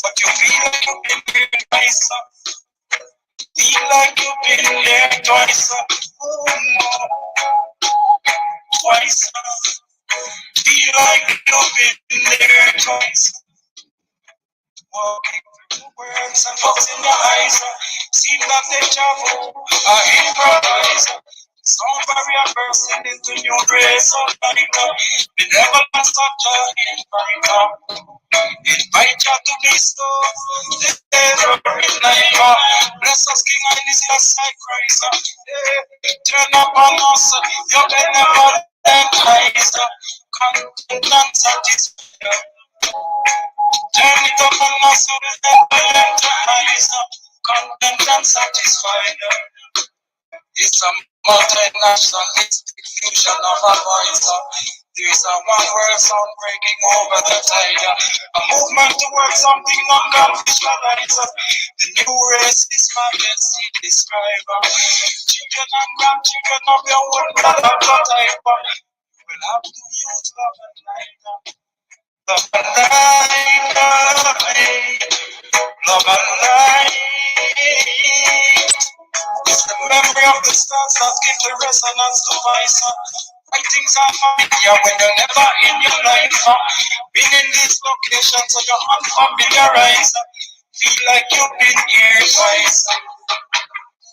But you feel like you've been here twice. Feel like you've been there twice. Oh no, twice. Feel like you've been there twice. Walking through words and thoughts in your eyes. Seem that they travel, improvise. Sound barrier bursting into new grace of light. The devil has such a invite. Invite you to be so. Ever in life. Bless us, King, and this is like Christ. Turn up on us. Your benevolent eyes. Content and satisfied. Turn it up on us so that benevolent eyes. Content and satisfied. It's a multinational mystic fusion of a voice. There's a one world sound breaking over the tide. A movement towards something non-visualized. The new race is majesty describe. Children and grandchildren of your own brother type. You will have to use love and light. Love and light. Love and light. It's the memory of the stars that give the resonance to voice. Writings are familiar when you're never in your life. Been in these locations so you're unfamiliarized. Feel like you've been here twice.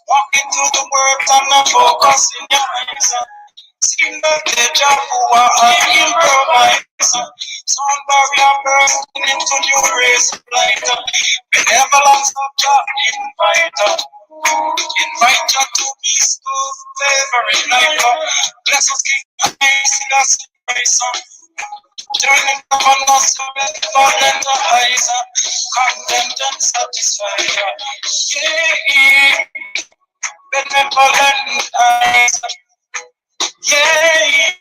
Walking through the world and not focus in your eyes. Seem like deja vu improvise. Sound barrier bursting into new rays of light. Benevolence of God invite. Invite you to be so favoring life. Bless us, King, I see us grace. Turning upon us to benevolent eyes. Content and satisfied. Yeah, benevolent eyes. Yeah.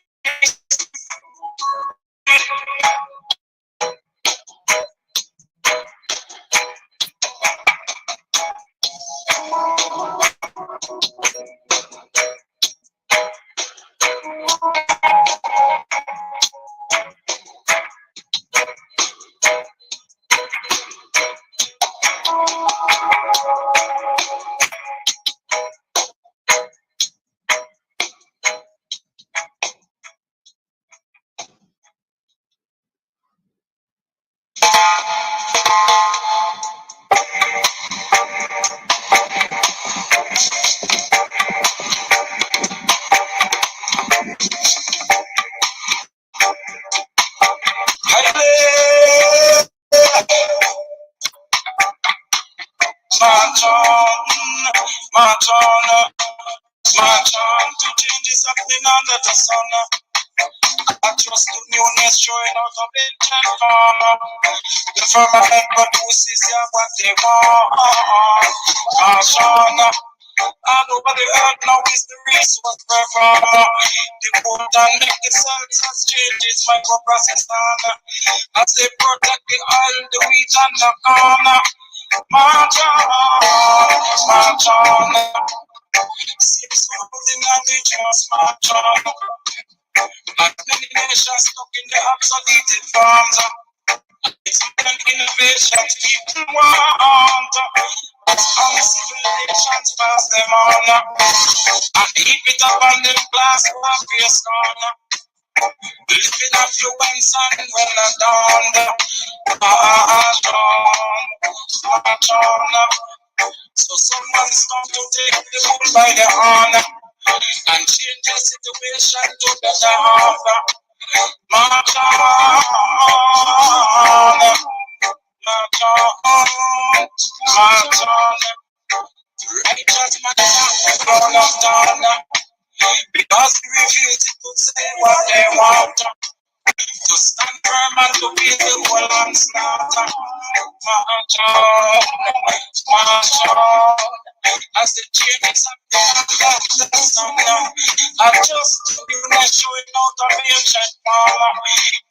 March on, march on, march on to change is happening under the sun. I trust the newness showing out of ancient form. The firmament produces yeah, what they want. March on, all over the earth now is the resource perform. The good and make the cells as changes microprocessor. As they protect the oil, the wheat and the corn. March on, march on. Seems something that we just march on. Like many nations stuck in the obsoleted farms. It's modern innovations people want. All civilizations pass them on. And keep it up on them glass face corner. Living affluence and well adorned. March on, march on. So someone's come to take the bull by the horn and change the situation to better half. March on, march on, march on. Righteous man is the crown of dawn because we refuse to say what they want. To stand firm and to be the whole onslaught. March on, march on. As the chains of the sun, I just to you know showing out of ancient power.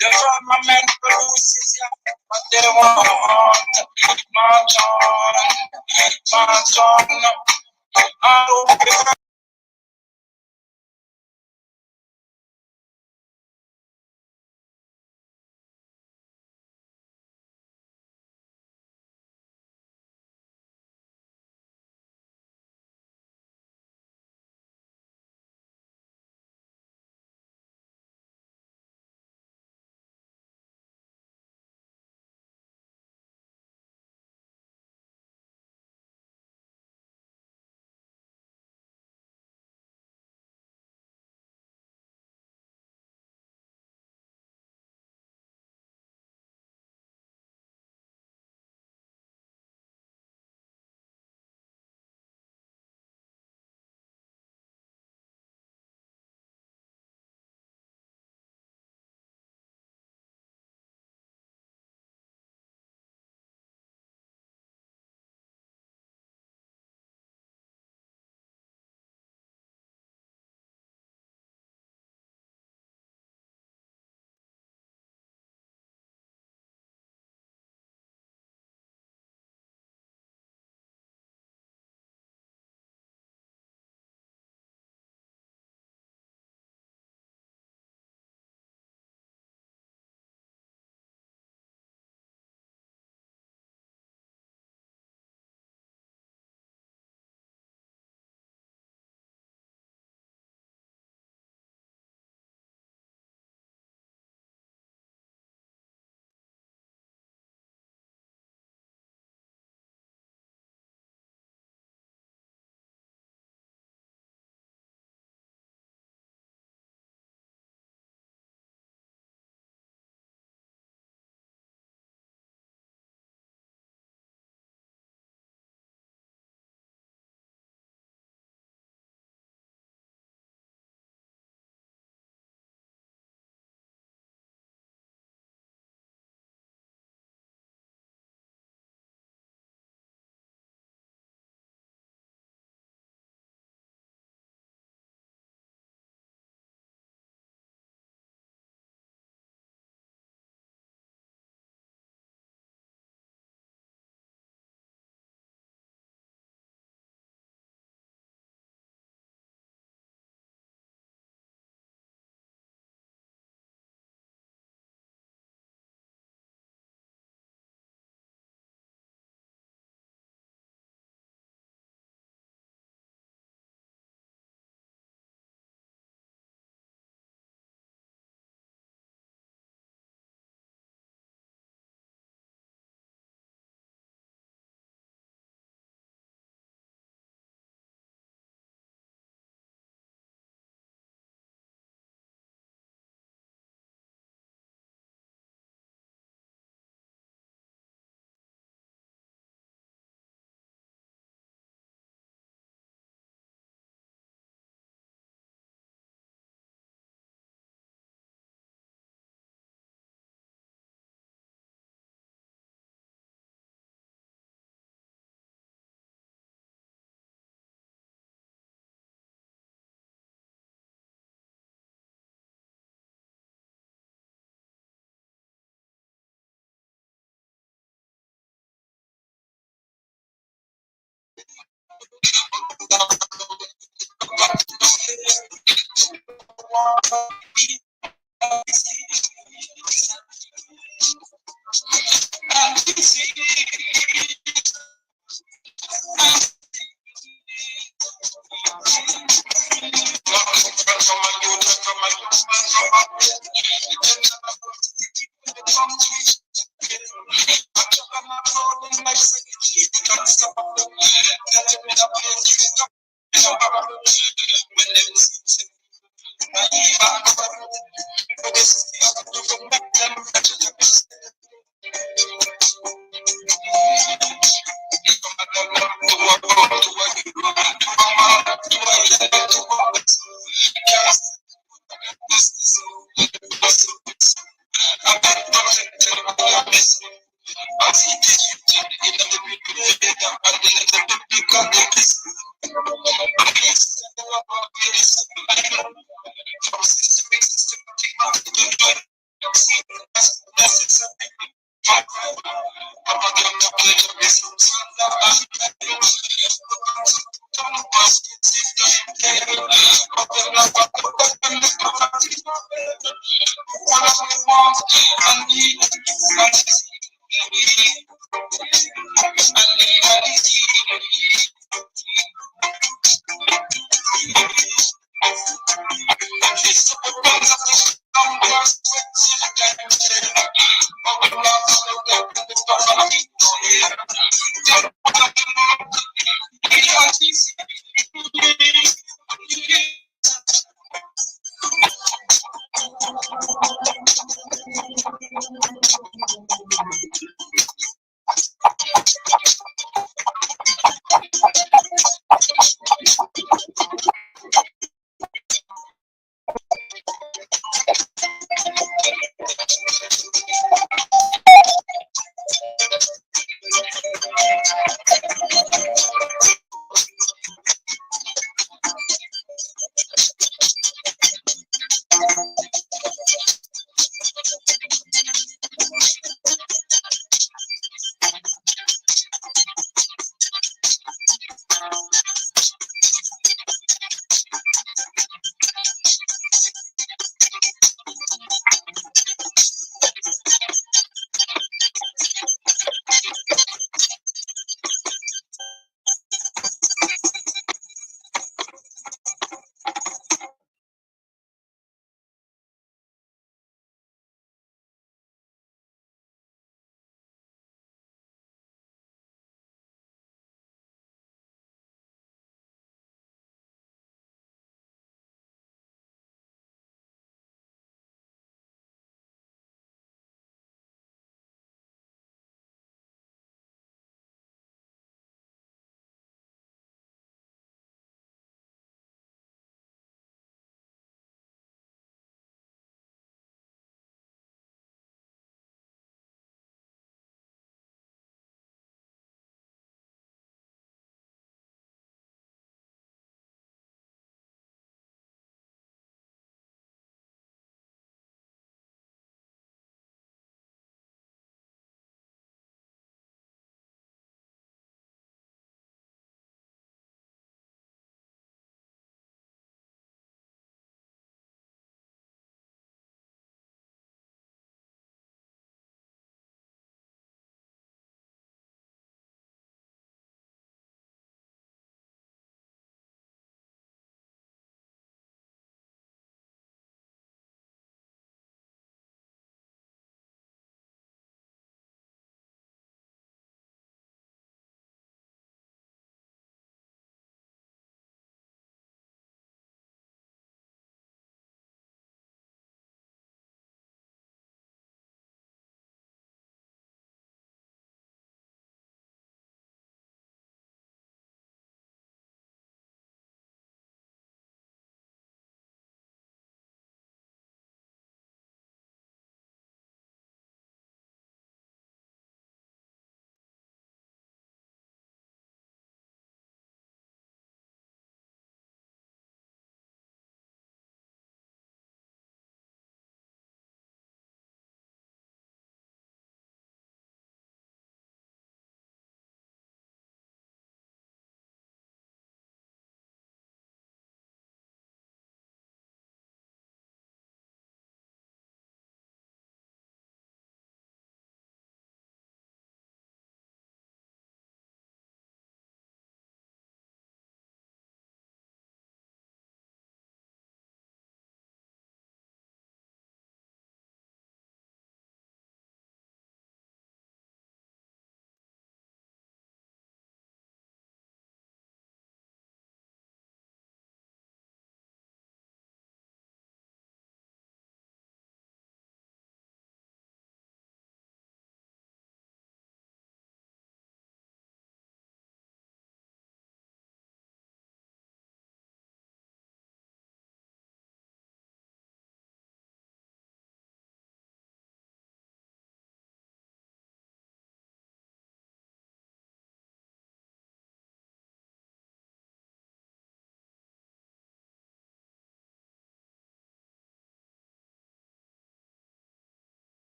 The firmament produces what they want. March on, march on. All over the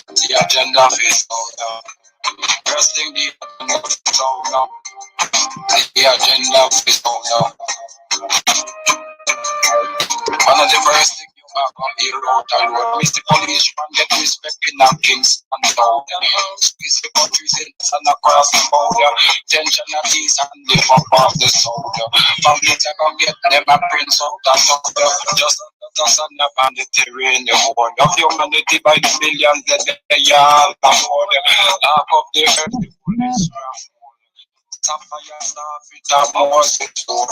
The agenda is out. First thing the agenda is out. The agenda is out. One of the first things you have on the road and road, Mr. Police, man, get respect in a Kingston town. Squeeze the countries in and across the border. Tension at ease and the pop of the soldier. Families are gonna get them a prince out of soldier. Just on the banditry in the world of humanity by the billions that they are afford. Half of the earth, the police are Sapphire staff, it up more secure.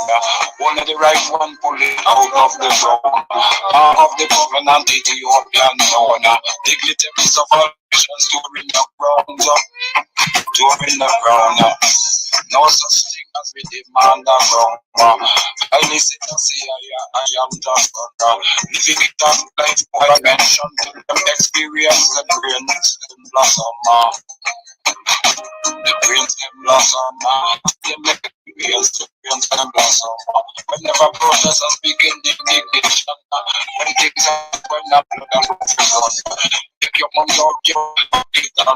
One of the right one pulling out of the ground. Half of the covenant Ethiopian donor. Dignitaries of all nations during the ground. During the ground. No such thing as we demand a ground. I listen to say I am just living it up life I mentioned to them experience the brain them blossom. The brains them blossom. They make real to brains them blossom. Whenever brothers are speaking indignation, when things are going up, take your money out, your big and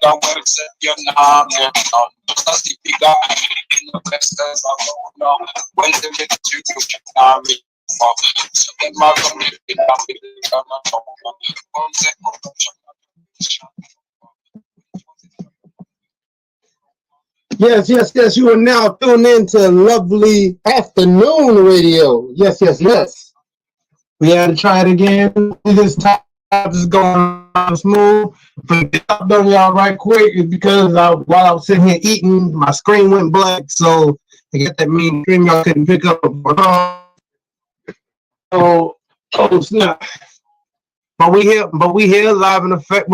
other world said you're not get done. Just as the bigger in the best as I know. When they make the distribution are real. So they might come in the Yes, yes, yes. You are now tuned into lovely afternoon radio. Yes, yes, yes. We had to try it again. This time is going smooth. For the top done y'all right quick is because while I was sitting here eating, my screen went black. So I got that mean screen y'all couldn't pick up. Oh snap! But we here live in effect.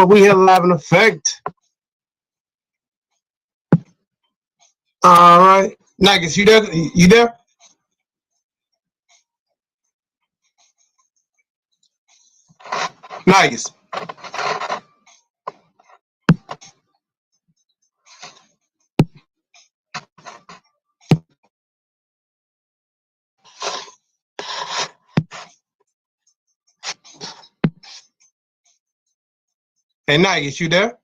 All right, Nagus, you there? You there? Nagus. Hey, Nagus, you there?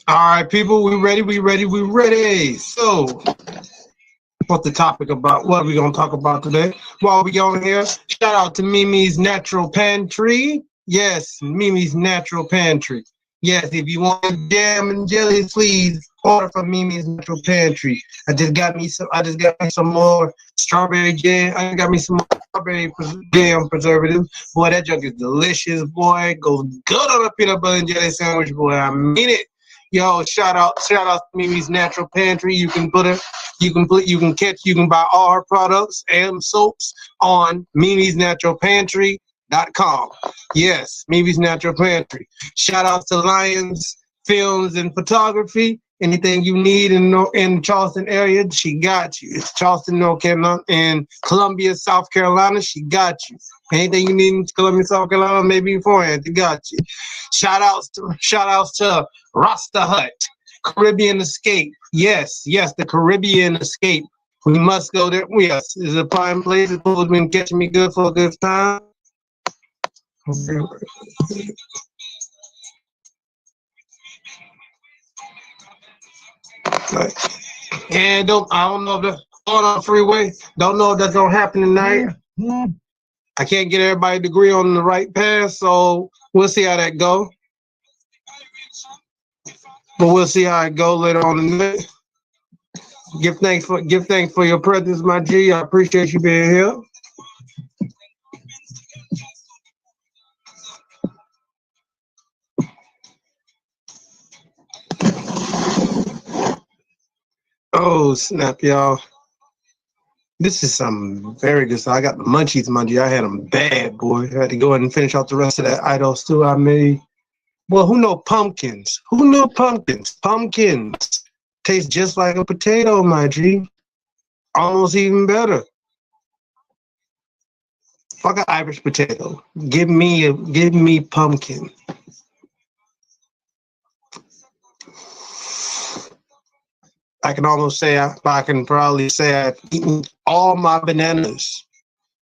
All right, people, we ready. So, what's the topic about? What are we going to talk about today? While we on here, shout out to Mimi's Natural Pantry. Yes, Mimi's Natural Pantry. Yes, if you want jam and jelly, please order from Mimi's Natural Pantry. I just got me some more strawberry jam. I got me some more strawberry jam preservatives. Boy, that junk is delicious, boy. Goes good on a peanut butter and jelly sandwich, boy. I mean it. Yo, shout out to Mimi's Natural Pantry. You can buy all her products and soaps on mimisnaturalpantry.com. Yes, Mimi's Natural Pantry. Shout out to Lions Films and Photography. Anything you need in Charleston area, she got you. It's Charleston, North Carolina, and Columbia, South Carolina, she got you. Anything you need in Columbia, South Carolina, maybe beforehand, she got you. Shout outs to Rasta Hut, Caribbean Escape. Yes, the Caribbean Escape. We must go there. Yes, it's a fine place. People have been catching me good for a good time. And I don't know if that's going on the freeway. Don't know if that's gonna happen tonight. I can't get everybody to agree on the right path, so we'll see how that go. But we'll see how it go later on in the night. Give thanks for your presence, my G. I appreciate you being here. Oh snap, y'all! This is some very good stuff. I got the munchies, my G. I had them bad, boy. I had to go ahead and finish off the rest of that idol stew I made. Well, who know pumpkins? Who know pumpkins? Pumpkins taste just like a potato, my G. Almost even better. Fuck an Irish potato. Give me pumpkin. I can probably say I've eaten all my bananas,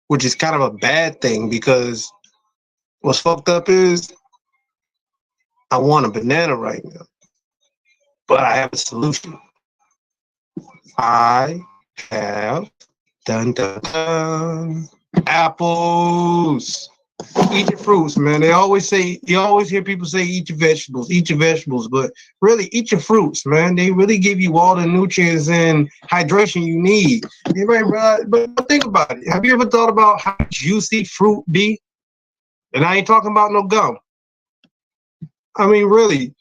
which is kind of a bad thing because what's fucked up is I want a banana right now, but I have a solution. I have dun dun dun apples. Eat your fruits, man. You always hear people say eat your vegetables, but really eat your fruits, man. They really give you all the nutrients and hydration you need. But think about it. Have you ever thought about how juicy fruit be? And I ain't talking about no gum. I mean, really.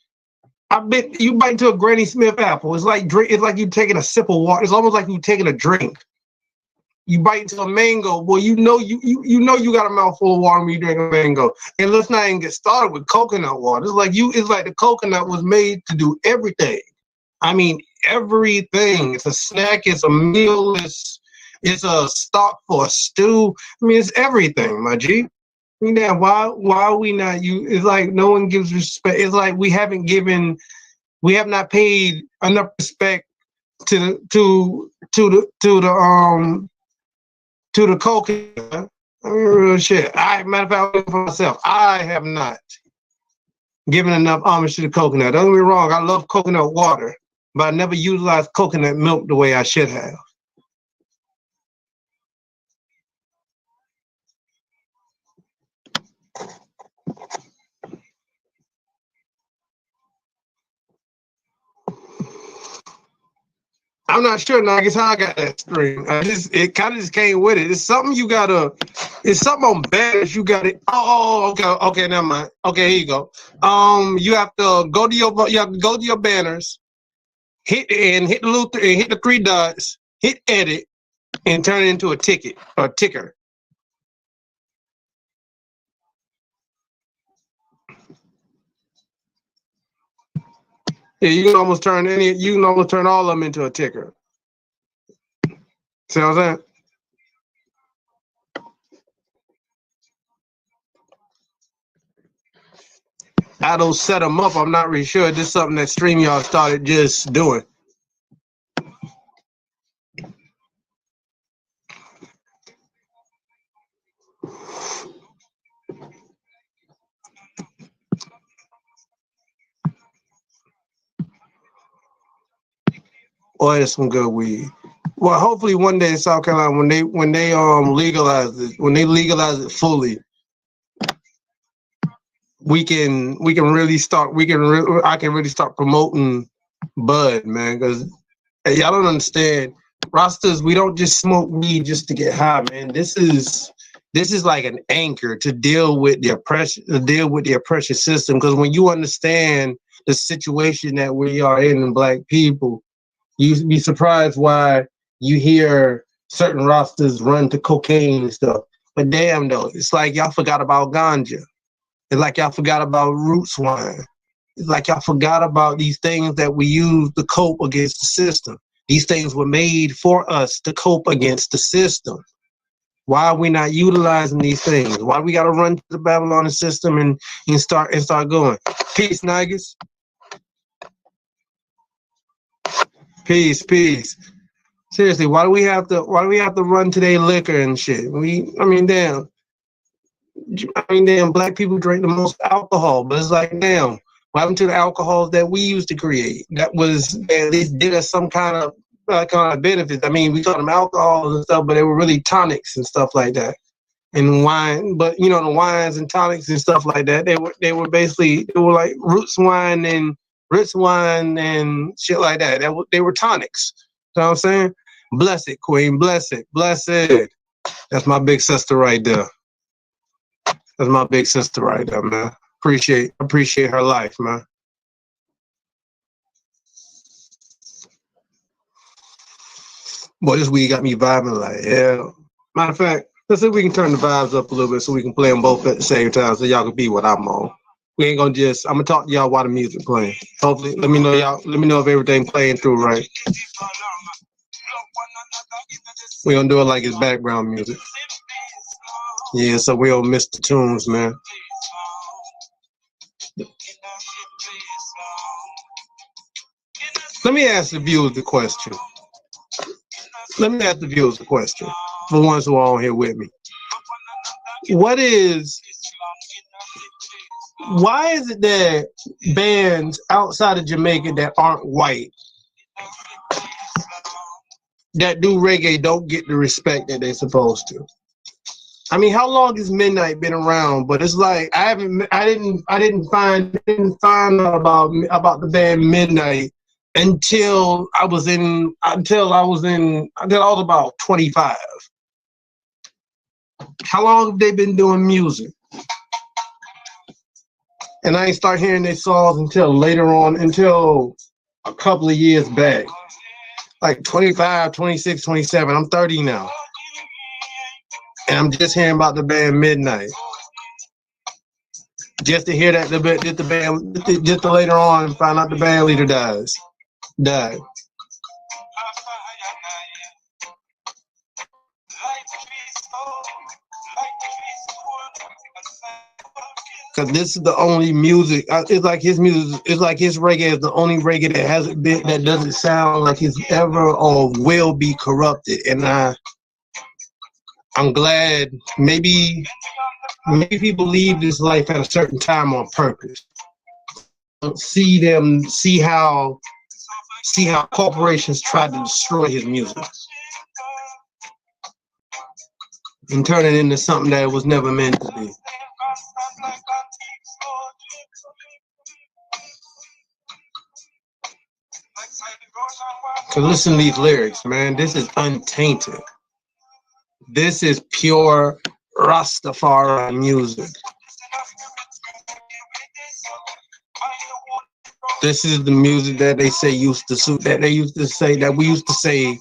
I bet you bite into a Granny Smith apple. It's like you taking a sip of water. It's almost like you taking a drink. You bite into a mango, boy. You know you got a mouthful of water when you drink a mango. And let's not even get started with coconut water. It's like the coconut was made to do everything. I mean, everything. It's a snack. It's a meal. It's a stock for a stew. I mean, it's everything, my G. I mean, yeah, why are we not you? It's like no one gives respect. It's like we have not paid enough respect to the coconut. I mean, real shit. Matter of fact, for myself, I have not given enough homage to the coconut. Don't get me wrong, I love coconut water, but I never utilized coconut milk the way I should have. I'm not sure, Nuggies, how I got that string. It kind of just came with it. It's something on banners. You got it. Okay, never mind. Okay, here you go. You have to go to your banners, hit the three dots, hit edit, and turn it into a ticket or ticker. Yeah, you can almost turn all of them into a ticker. See what I'm saying? I don't set them up. I'm not really sure. This is something that StreamYard started just doing. Boy, that's some good weed. Well, hopefully one day in South Carolina, when they legalize it fully, I can really start promoting bud, man, because y'all don't understand. Rastas, we don't just smoke weed just to get high, man. This is like an anchor to deal with the oppression system. Because when you understand the situation that we are in Black people, you'd be surprised why you hear certain Rastas run to cocaine and stuff. But damn though, it's like y'all forgot about ganja. It's like y'all forgot about roots wine. It's like y'all forgot about these things that we use to cope against the system. These things were made for us to cope against the system. Why are we not utilizing these things? Why we gotta run to the Babylonian system and start going? Peace, Niggas. Peace. Seriously, why do we have to run to their liquor and shit? Damn, black people drink the most alcohol, but it's like, damn, what happened to the alcohols that we used to create? That was at least did us some kind of benefits. I mean, we call them alcohols and stuff, but they were really tonics and stuff like that. And wine, but you know, the wines and tonics and stuff like that, they were like roots wine and shit like that. They were tonics. You know what I'm saying? Bless it, Queen. Bless it. Bless it. That's my big sister right there. That's my big sister right there, man. Appreciate her life, man. Boy, this week got me vibing like hell. Matter of fact, let's see if we can turn the vibes up a little bit so we can play them both at the same time so y'all can be what I'm on. We ain't gonna I'm gonna talk to y'all while the music playing. Hopefully, let me know if everything playing through right. We gonna do it like it's background music. Yeah, so we don't miss the tunes, man. Let me ask the viewers the question. Let me ask the viewers the question for the ones who are on here with me. Why is it that bands outside of Jamaica that aren't white that do reggae don't get the respect that they're supposed to? I mean, how long has Midnight been around? But it's like I didn't find out about the band Midnight until I was about 25. How long have they been doing music? And I ain't start hearing their songs until later on, until a couple of years back. Like 25, 26, 27. I'm 30 now. And I'm just hearing about the band Midnight. Just to hear that just to later on find out the band leader died. Cause this is the only music. It's like his music. It's like his reggae is the only reggae that doesn't sound like it's ever or will be corrupted. And I'm glad. Maybe people leave this life at a certain time on purpose. See how corporations try to destroy his music and turn it into something that it was never meant to be. Cause listen to these lyrics, man. This is untainted. This is pure Rastafari music. This is the music that they say that we used to say.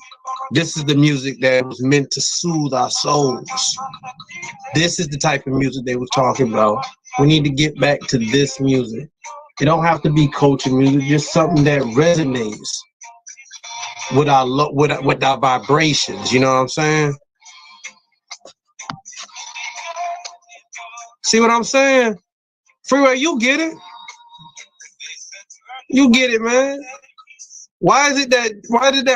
This is the music that was meant to soothe our souls. This is the type of music they were talking about. We need to get back to this music. It don't have to be culture music, just something that resonates with our vibrations. You know what I'm saying? See what I'm saying? Freeway, you get it. You get it, man. Why did that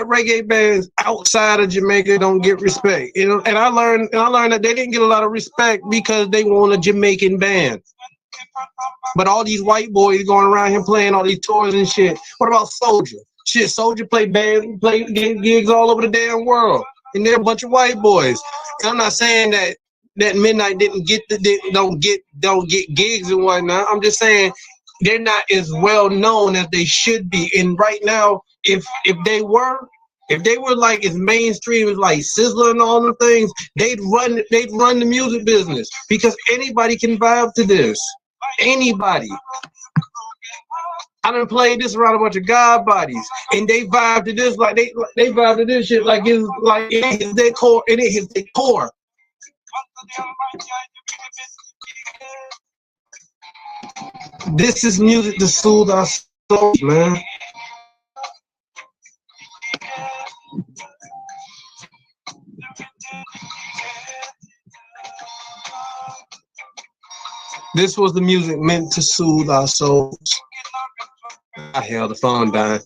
reggae bands outside of Jamaica don't get respect? You know, and I learned that they didn't get a lot of respect because they weren't a Jamaican band. But all these white boys going around here playing all these tours and shit. What about Soldier? Shit, Soldier play gigs all over the damn world, and they're a bunch of white boys. And I'm not saying that Midnight don't get gigs and whatnot. I'm just saying they're not as well known as they should be. And right now, if they were like as mainstream as like Sizzler and all the things, they'd run the music business because anybody can vibe to this. Anybody. I done played this around a bunch of god bodies, and they vibe to this like they vibe to this shit like it is their core. It is their core. This is music to soothe our souls, man. This was the music meant to soothe our souls. I held the phone down.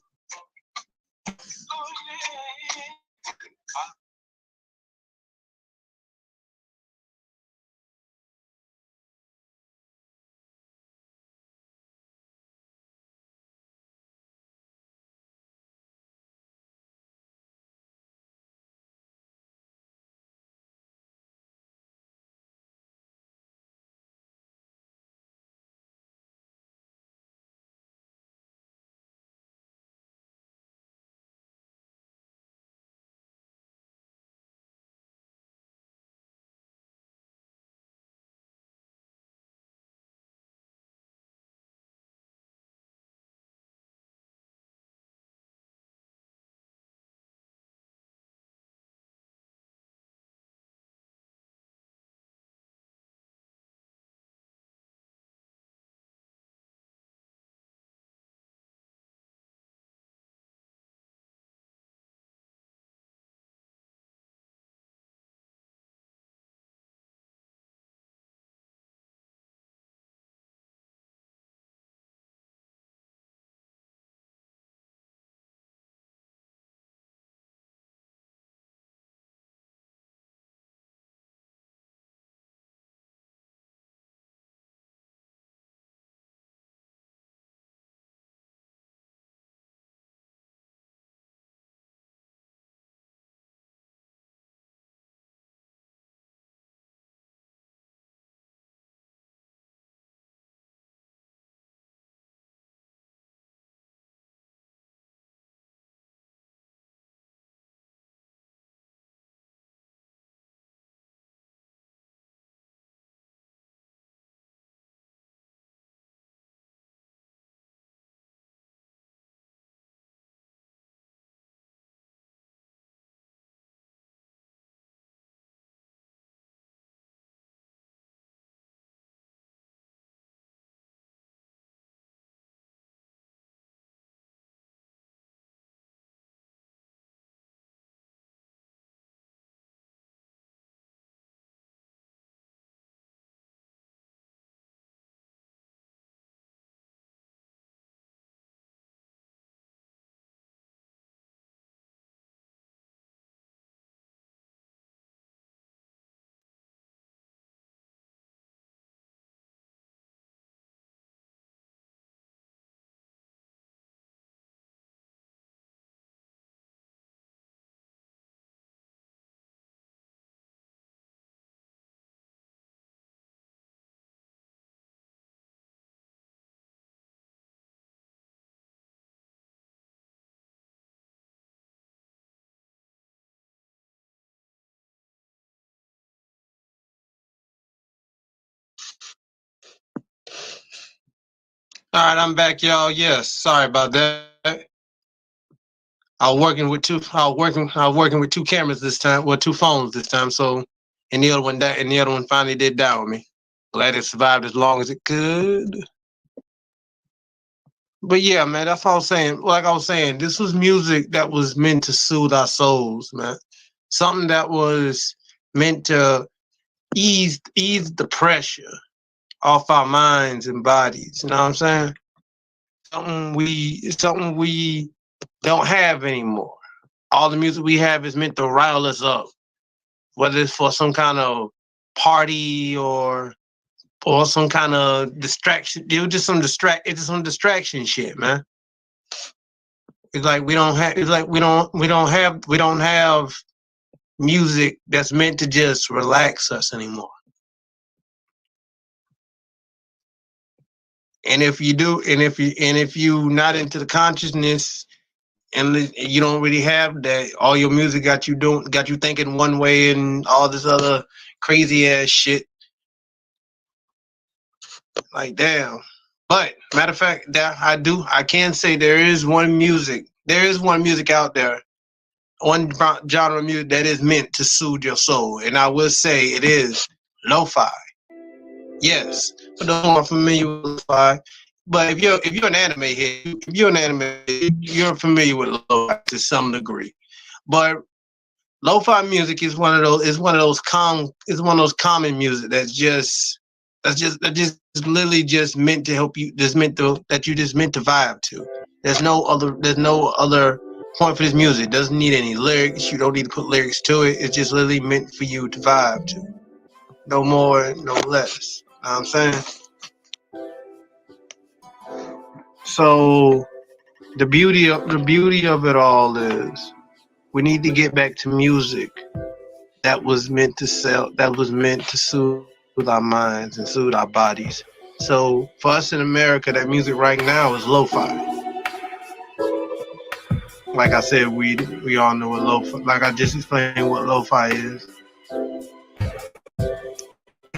All right, I'm back, y'all. Yes, sorry about that. I was working with two cameras this time, well, two phones this time. So, and the other one finally did die with me. Glad it survived as long as it could. But yeah, man, that's all I was saying. Like I was saying, this was music that was meant to soothe our souls, man. Something that was meant to ease the pressure off our minds and bodies. You know what I'm saying? Something we don't have anymore. All the music we have is meant to rile us up, whether it's for some kind of party or some kind of distraction. It was just some distraction shit, man. It's like we don't have. It's like we don't have music that's meant to just relax us anymore. And if you do, and if you not into the consciousness and you don't really have that, all your music got you thinking one way and all this other crazy ass shit. Like damn. But matter of fact, that I can say there is one music out there, one genre of music that is meant to soothe your soul, and I will say it is lo-fi. Yes, for those who are familiar with lo-fi, but if you're an anime head, if you're an anime head, you're familiar with lo-fi to some degree. But lo-fi music is one of those common music that's just literally just meant to help you, just meant to that you just meant to vibe to. There's no other point for this music. It doesn't need any lyrics. You don't need to put lyrics to it. It's just literally meant for you to vibe to. No more, no less. You know what I'm saying? So the beauty of it all is we need to get back to music that was meant to soothe our minds and soothe our bodies. So for us in America, that music right now is lo-fi. Like I said, we all know what lo-fi. Like I just explained what lo-fi is.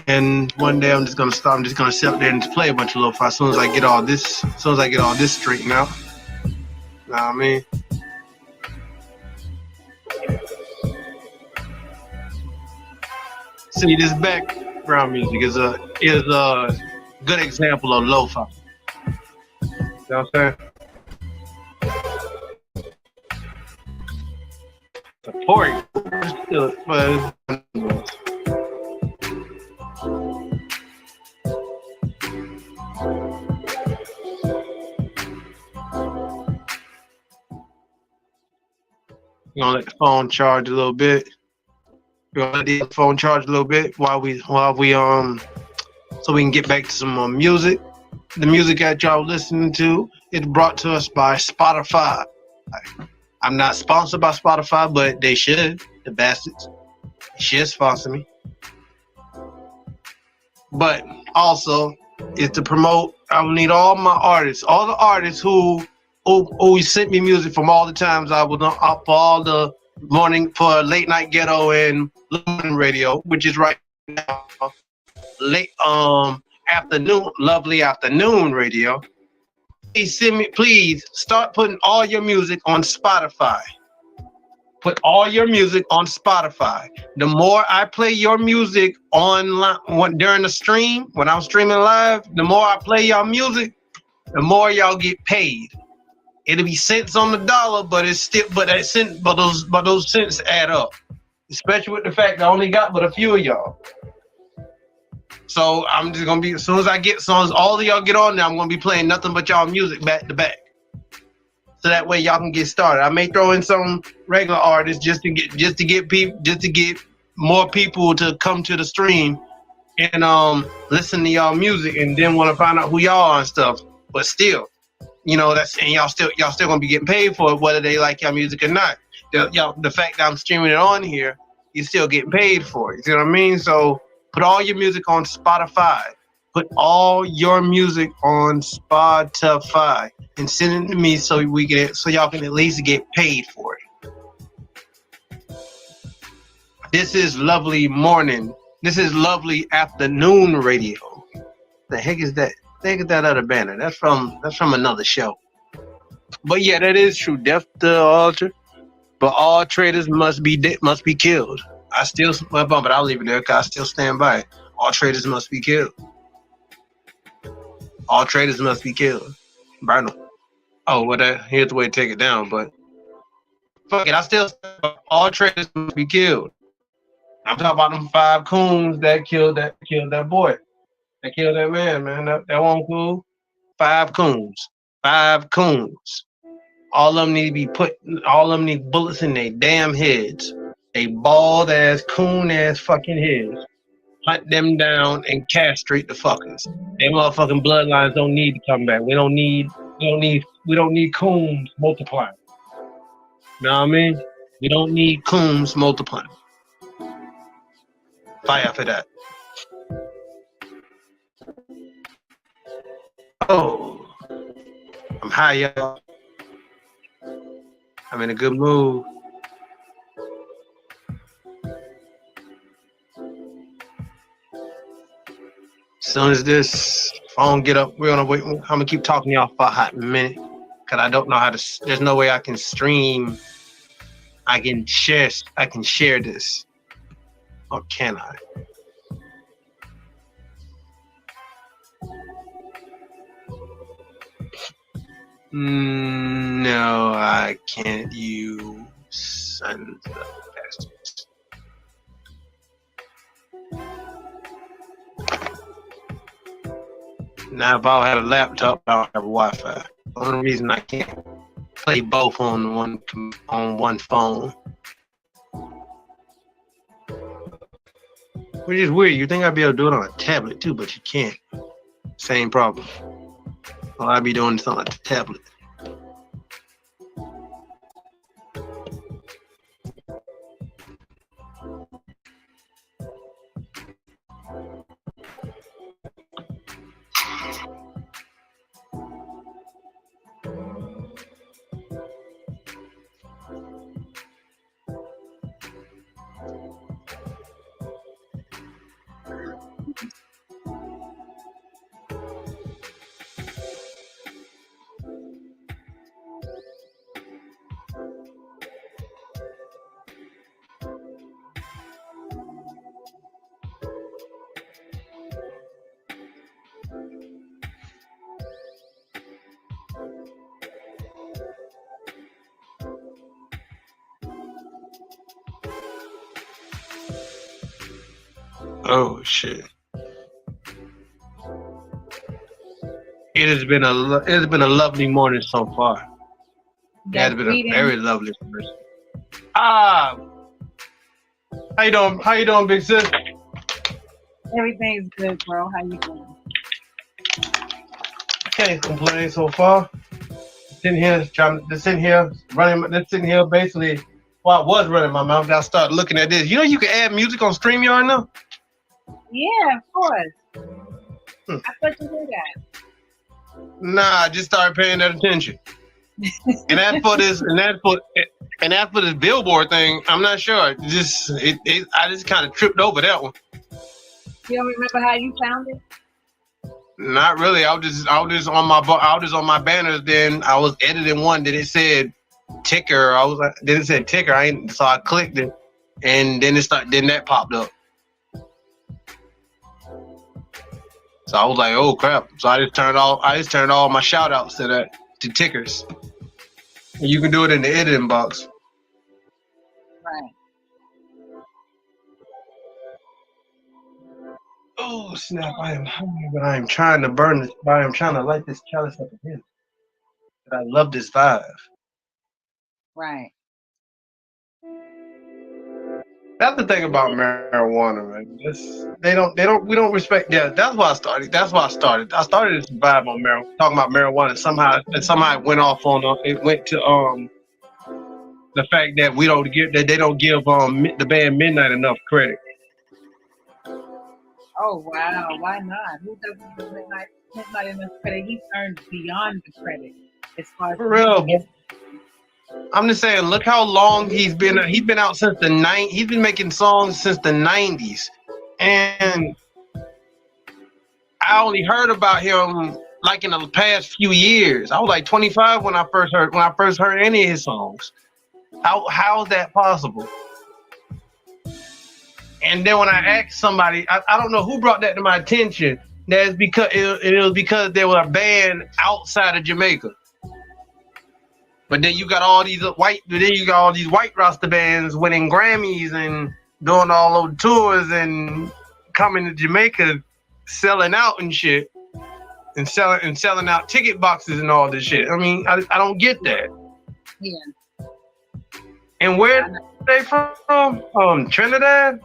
And one day I'm just gonna stop. I'm just gonna sit up there and just play a bunch of lo-fi. As soon as I get all this straightened out. You know what I mean? See, this background music is a good example of lo-fi. You know what I'm saying? Support, but we're gonna let the phone charge a little bit. We're gonna let the phone charge a little bit while we so we can get back to some more music. The music that y'all listening to is brought to us by Spotify. I'm not sponsored by Spotify, but they should. The bastards. They should sponsor me. But also, is to promote. I will need all my artists, all the artists who sent me music from all the times I was up for all the morning for late night ghetto and morning radio, which is right now late afternoon, lovely afternoon radio. Please start putting all your music on Spotify. Put all your music on Spotify. The more I play your music online during the stream, when I'm streaming live, the more I play y'all music, the more y'all get paid. It'll be cents on the dollar, but it's still but those cents add up. Especially with the fact I only got but a few of y'all. So I'm just gonna be as soon as all of y'all get on there, I'm gonna be playing nothing but y'all music back to back. So that way y'all can get started. I may throw in some regular artists just to get more people to come to the stream and listen to y'all music and then want to find out who y'all are and stuff. But still, y'all still gonna be getting paid for it whether they like y'all music or not. The fact that I'm streaming it on here, you're still getting paid for it. You see what I mean? So put all your music on Spotify. Put all your music on Spotify and send it to me so y'all can at least get paid for it. This is lovely morning. This is lovely afternoon radio. The heck is that? They get that other banner. That's from another show. But yeah, that is true. Death to altar. But all traitors must be killed. I still, but I'll leave it there because I still stand by it. All traitors must be killed. All traitors must be killed. Burn them. Oh, well, here's the way to take it down. But fuck it, I still stand by all traitors must be killed. I'm talking about them 5 coons that killed that boy. That killed that man. That one cool. 5 coons. 5 coons. All of them need to be all of them need bullets in their damn heads. They bald ass, coon ass fucking heads. Hunt them down and castrate the fuckers. Them motherfucking bloodlines don't need to come back. We don't need coons multiplying. You know what I mean? We don't need coons multiplying. Fire for that. Oh, I'm high, y'all. I'm in a good mood. As soon as this phone get up, we're gonna wait. I'm gonna keep talking to y'all for a hot minute because I don't know how to. There's no way I can stream. I can share this, or can I? No, I can't use send the messages. Now, if I had a laptop, I don't have Wi-Fi. The only reason I can't play both on one phone, which is weird. You think I'd be able to do it on a tablet too, but you can't. Same problem. Well, I'd be doing this on a tablet. Oh shit! It has been a lovely morning so far. It has been a very lovely morning. How you doing? How you doing, big sis? Everything's good, bro. How you doing? Can't complain so far. Sitting here basically. Well, I was running my mouth. I started looking at this. You know, you can add music on StreamYard now. Yeah, of course. I thought you knew that. Nah, I just started paying that attention. and that's for this Billboard thing. I'm not sure. I just kind of tripped over that one. You don't remember how you found it? Not really. I was just on my banners. Then I was editing one that it said ticker. Then it said ticker. So I clicked it, and then Then that popped up. So I was like, "Oh crap!" So I just turned all my shout outs to tickers. And you can do it in the editing box. Right. Oh snap! I am hungry, but I am trying to burn this. I am trying to light this chalice up again. But I love this vibe. Right. That's the thing about marijuana, man. We don't respect. Yeah, that's why I started. I started this vibe on marijuana, talking about marijuana. Somehow it went off on. It went to the fact that they don't give the band Midnight enough credit. Oh wow, why not? Who doesn't give Midnight enough credit? He's earned beyond the credit as far as for real. I'm just saying, look how long he's been out since the 90s. He's been making songs since the 90s. And I only heard about him like in the past few years. I was like 25 when I first heard any of his songs. How is that possible? And then when I asked somebody, I don't know who brought that to my attention. That's because it was because they were a band outside of Jamaica. But then you got all these white roster bands winning Grammys and doing all those tours and coming to Jamaica, selling out and shit, and selling out ticket boxes and all this shit. I mean, I don't get that. Yeah. And where are they from? Trinidad.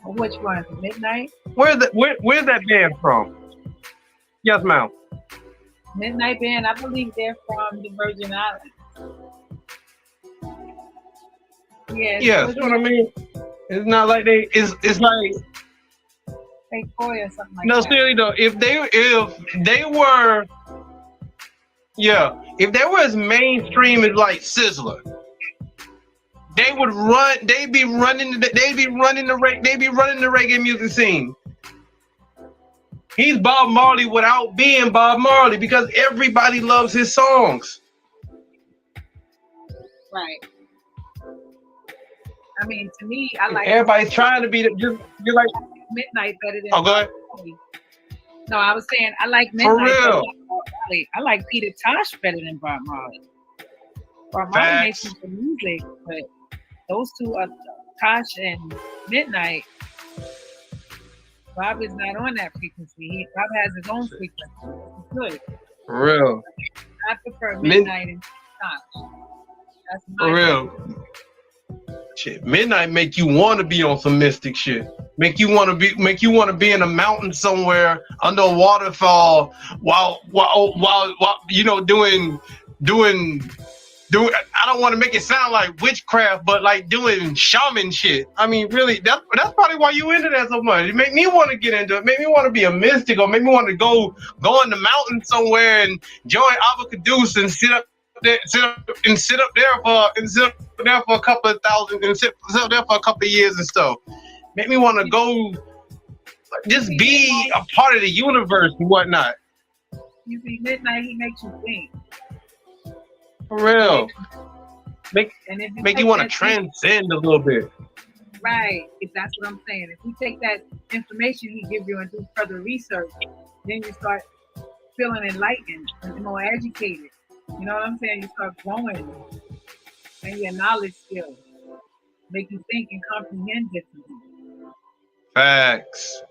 Which one? Midnight? Where's that band from? Yes, ma'am. Midnight Band, I believe they're from the Virgin Islands. Yeah, that's what I mean. It's not like it's like Fake Boy or something like that. no, seriously though. If they were as mainstream as like Sizzler, they'd be running the reggae music scene. He's Bob Marley without being Bob Marley because everybody loves his songs. Right. I mean, to me, I like everybody's trying to be you're like Midnight better than. Oh, go ahead. No, I was saying I like Midnight. For real. I like Peter Tosh better than Bob Marley. Bob Marley makes some good music, but those two are Tosh and Midnight. Bob is not on that frequency. Bob has his own frequency. It's good. For real. I prefer Midnight and Tosh. That's my For real. Shit, Midnight make you want to be on some mystic shit. Make you want to be in a mountain somewhere under a waterfall while you know doing. I don't want to make it sound like witchcraft, but like doing shaman shit. I mean, really, that's probably why you into that so much. It make me want to get into it. Make me want to be a mystic, or make me want to go in the mountain somewhere and join Abacadus and sit up there for a couple of thousand and sit there for a couple of years and stuff. Make me want to go, just be a part of the universe and whatnot. You see, Midnight, he makes you think. For real. Make you want to transcend a little bit. Right. That's what I'm saying. If you take that information he gives you and do further research, then you start feeling enlightened and more educated. You know what I'm saying? You start growing and your knowledge skills make you think and comprehend differently. Facts.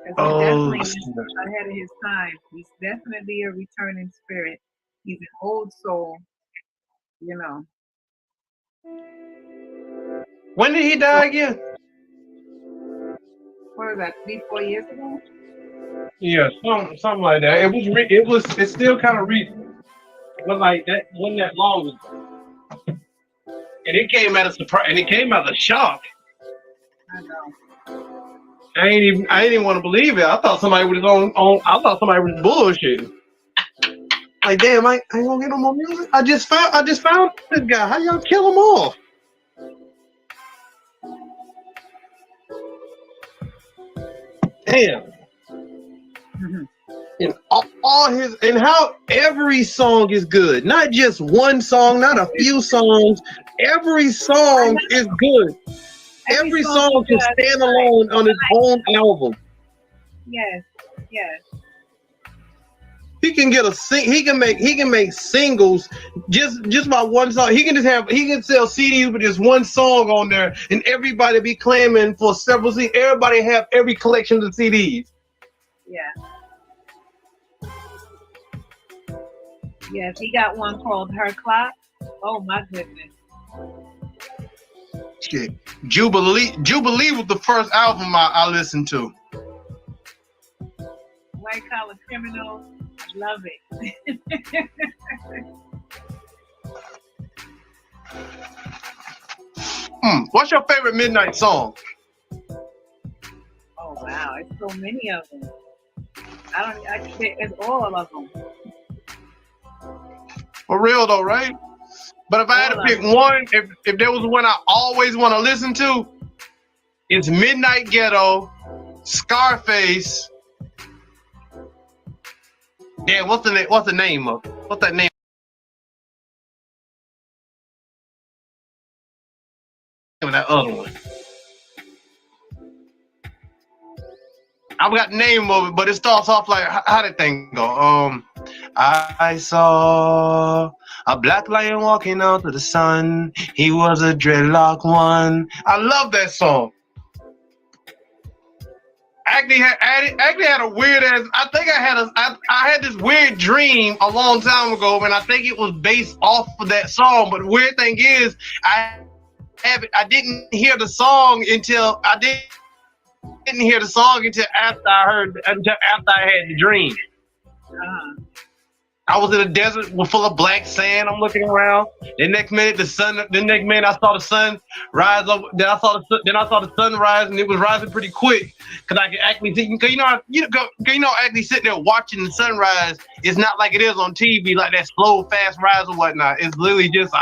Definitely ahead of his time. He's definitely a returning spirit. He's an old soul, you know. When did he die again? What was that? 3-4 years ago? Yeah, something like that. It's still kind of recent. But like that wasn't that long ago. And it came out of surprise, and it came out of shock. I know. I ain't even want to believe it. I thought somebody was I thought somebody was bullshitting. Like, damn, I ain't gonna get no more music. I just found this guy. How y'all kill him off? Damn. Mm-hmm. And all his, and how every song is good. Not just one song, not a few songs. Every song is good. Every song can stand alone on its own album. Yes. He can make singles just by one song. He can sell CDs with just one song on there, and everybody be claiming for several CDs. Everybody have every collection of CDs. Yeah. Yes, he got one called Her Clock. Oh my goodness. Shit. Jubilee was the first album I listened to. White Collar Criminal. I love it. What's your favorite Midnight song? Oh wow, it's so many of them. I can say it's all of them. For real though, right? But if I had to pick one, if there was one I always want to listen to, It's Midnight Ghetto, Scarface. Damn, what's the name? What's the name of? What's that name? Of that other one. I forgot the name of it, but it starts off like how did that thing go? I saw a black lion walking out to the sun. He was a dreadlock one. I love that song. Actually had a weird ass. I think I had this weird dream a long time ago, and I think it was based off of that song. But the weird thing is, I didn't hear the song until after I had the dream. I was in a desert full of black sand. I'm looking around. The next minute, I saw the sun rise up. Then I saw the sun rise, and it was rising pretty quick. Cause I could actually see. Cause actually sitting there watching the sunrise. It's not like it is on TV, like that slow, fast rise or whatnot. It's literally just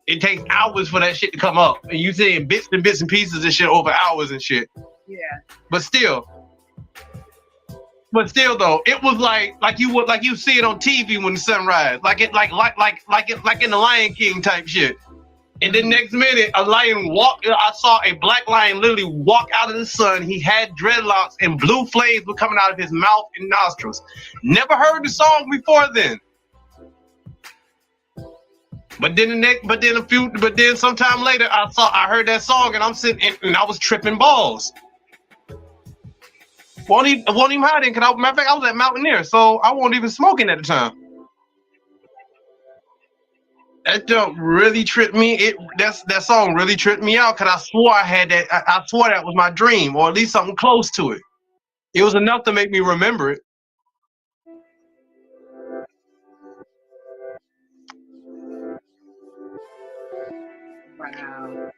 it takes hours for that shit to come up, and you seeing bits and pieces of shit over hours and shit. Yeah. But still though, it was like you see it on TV when the sun rises, like in the Lion King type shit. And then next minute, I saw a black lion literally walk out of the sun. He had dreadlocks and blue flames were coming out of his mouth and nostrils. Never heard the song before then. But then sometime later, I heard that song and I'm sitting and I was tripping balls. Won't even hiding because matter of fact, I was at Mountaineer, so I wasn't even smoking at the time. That jump really tripped me. That song really tripped me out because I swore I had that. I swore that was my dream, or at least something close to it. It was enough to make me remember it. Wow.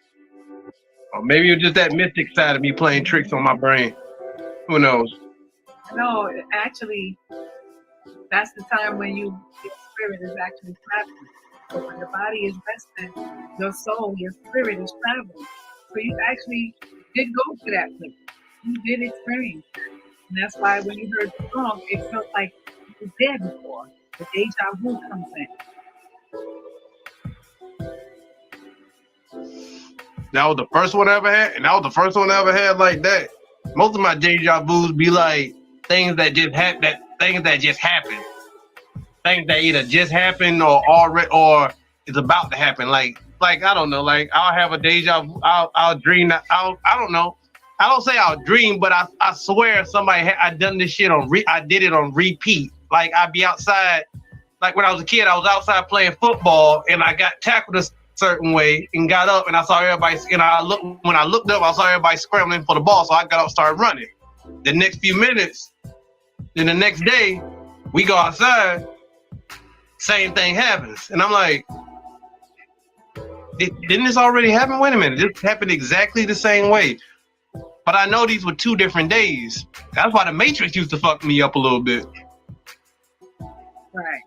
Or maybe it was just that mystic side of me playing tricks on my brain. Who knows? No, actually, that's the time when your spirit is actually traveling. So when your body is resting, your soul, your spirit is traveling. So you actually did go to that place. You did experience that. And that's why when you heard the song, it felt like you were there before. The deja vu comes in. That was the first one I ever had, and that was the first one I ever had like that. Most of my deja vus be like things that just happen, things that either just happened or already or is about to happen. Like I don't know. Like I'll have a deja vu. I'll dream that. I don't know. I don't say I'll dream, but I swear I done this shit I did it on repeat. Like I'd be outside. Like when I was a kid, I was outside playing football and I got tackled a certain way and got up and I saw everybody. And when I looked up, I saw everybody scrambling for the ball. So I got up, started running. The next few minutes, then the next day, we go outside. Same thing happens, and I'm like, didn't this already happen? Wait a minute, this happened exactly the same way. But I know these were 2 different days. That's why the Matrix used to fuck me up a little bit. Right.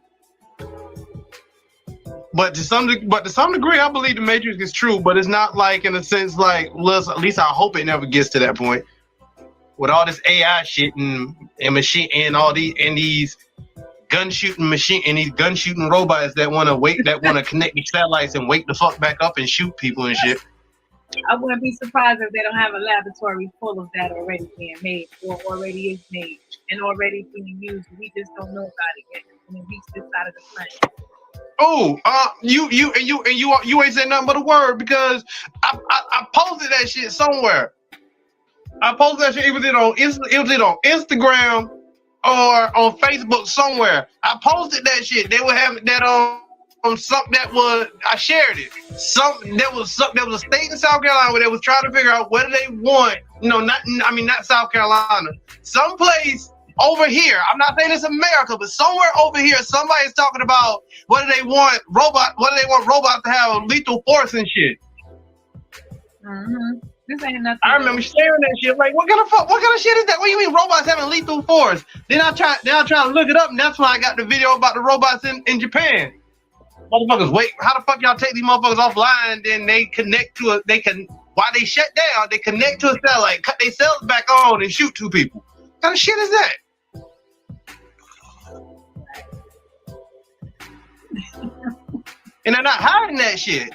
But to some degree, I believe the Matrix is true. But it's not like in a sense like, well, at least I hope it never gets to that point. With all this AI shit and machine and all these gun shooting robots that want to connect the satellites and wake the fuck back up and shoot people and shit. I wouldn't be surprised if they don't have a laboratory full of that already being made or already is made and already being used. We just don't know about it yet. When it reaches this side of the planet. Oh, you ain't said nothing but a word because I posted that shit somewhere. I posted that shit. It was on Instagram or on Facebook somewhere. I posted that shit. They were having that on something that was. I shared it. There was a state in South Carolina where they was trying to figure out whether they want. Not South Carolina. Someplace over here. I'm not saying it's America, but somewhere over here, somebody's talking about whether they want robots to have lethal force and shit. Mm-hmm. This ain't nothing. I remember sharing that shit. Like, what kind of shit is that? What do you mean robots having lethal force? Then I try to look it up, and that's when I got the video about the robots in Japan. Motherfuckers, wait, how the fuck y'all take these motherfuckers offline? Then they connect to While they shut down, they connect to a satellite, cut their cells back on, and shoot 2 people. What kind of shit is that? And they're not hiding that shit.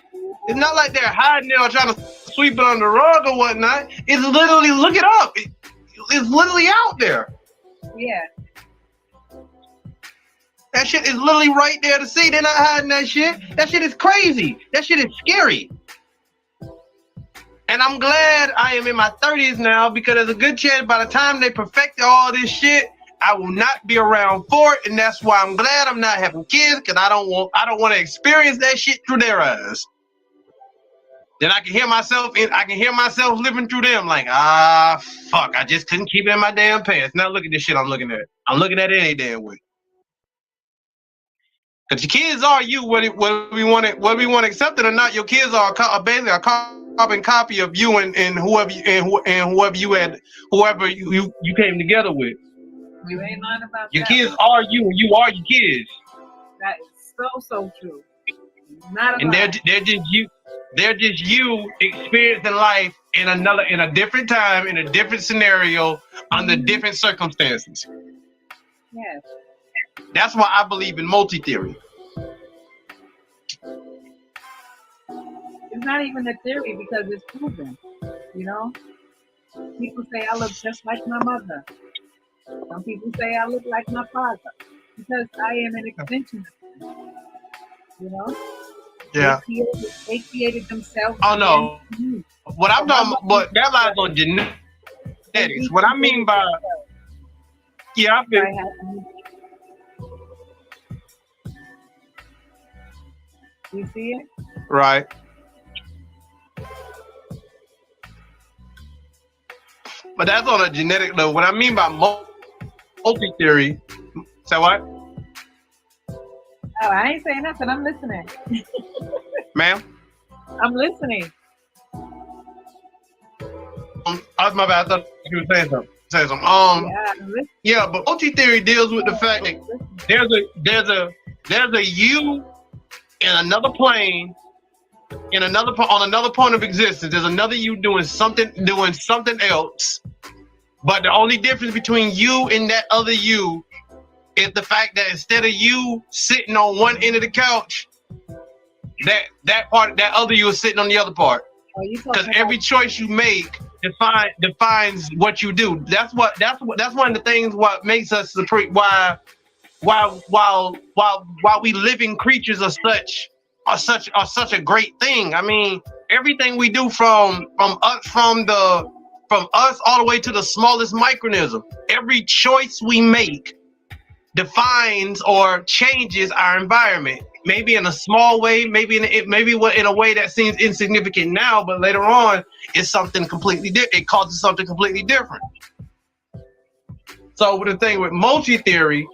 It's not like they're hiding it or trying to sweep it under the rug or whatnot. It's literally, look it up. It's literally out there. Yeah. That shit is literally right there to see. They're not hiding that shit. That shit is crazy. That shit is scary. And I'm glad I am in my 30s now, because there's a good chance by the time they perfect all this shit, I will not be around for it. And that's why I'm glad I'm not having kids, because I don't want to experience that shit through their eyes. Then I can hear myself living through them like, fuck, I just couldn't keep it in my damn pants. Now look at this shit I'm looking at. I'm looking at it any damn way. Because your kids are you, whether we want to accept it or not. Your kids are basically a carbon copy of you and whoever you came together with. You ain't lying about your that. Kids are you, and you are your kids. That is so true. Not and they're just you. They're just you experiencing life in a different time, in a different scenario, under different circumstances. Yes. That's why I believe in multi-theory. It's not even a theory, because it's proven. You know, people say I look just like my mother. Some people say I look like my father, because I am an extension of them. You know. Yeah. They created themselves. Oh no. What I'm talking about, but that lies on genetics. What I mean by I've been. You see it? Right. But that's on a genetic level. What I mean by multi-theory, say what? Oh, I ain't saying nothing. I'm listening. Ma'am? I'm listening. My bad. I thought you were saying something. Yeah, but multi-theory deals with the fact that there's a you in another plane, on another point of existence. There's another you doing something else. But the only difference between you and that other you is the fact that instead of you sitting on one end of the couch, that other you is sitting on the other part. Because every choice you make defines what you do. That's one of the things what makes us why we living creatures are such a great thing. I mean, everything we do from us all the way to the smallest micronism, every choice we make defines or changes our environment. Maybe in a small way, maybe in a way that seems insignificant now, but later on, it's something completely different. It causes something completely different. So, with the thing with multi-theory,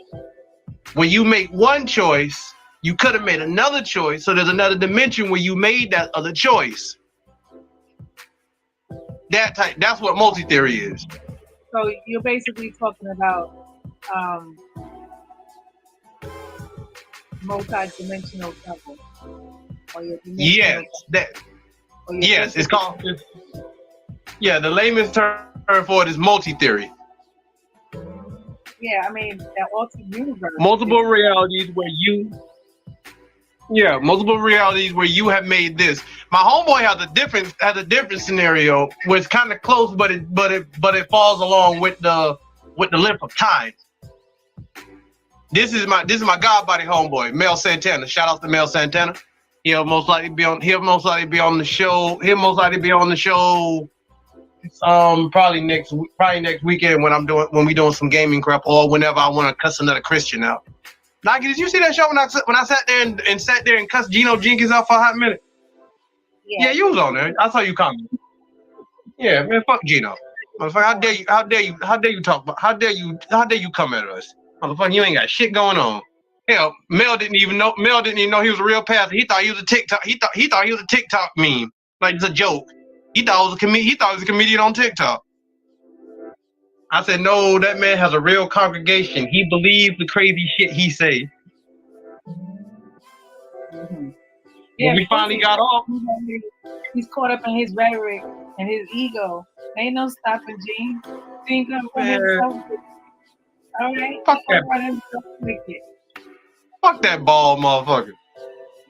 when you make one choice, you could have made another choice. So there's another dimension where you made that other choice. That's what multi-theory is. So you're basically talking about multi-dimensional travel. Yes, it's called. The layman's term for it is multi-theory. Yeah, I mean, that alternate universe. Multiple realities where you have made this. My homeboy has a different scenario where it's kind of close, but it falls along with the length of time. This is my god body homeboy, Mel Santana. Shout out to Mel Santana. He'll most likely be on the show. Probably next weekend when we doing some gaming crap, or whenever I want to cuss another Christian out. Nike, did you see that show when I sat there and cussed Geno Jenkins out for a hot minute? Yeah, you was on there. I saw you comment. Yeah, man, fuck Geno. Motherfucker, how dare you come at us? Motherfucker, you ain't got shit going on. Hell, Mel didn't even know he was a real pastor. He thought he was a TikTok. He thought he was a TikTok meme, like it's a joke. He thought he was a comedian on TikTok. I said, no, that man has a real congregation. He believes the crazy shit he say. Mm-hmm. When we finally got off, he's caught up in his rhetoric And his ego, ain't no stopping Gene. Gene gonna run Man, himself. All right, fuck he that, gonna run himself wicked. fuck that bald motherfucker.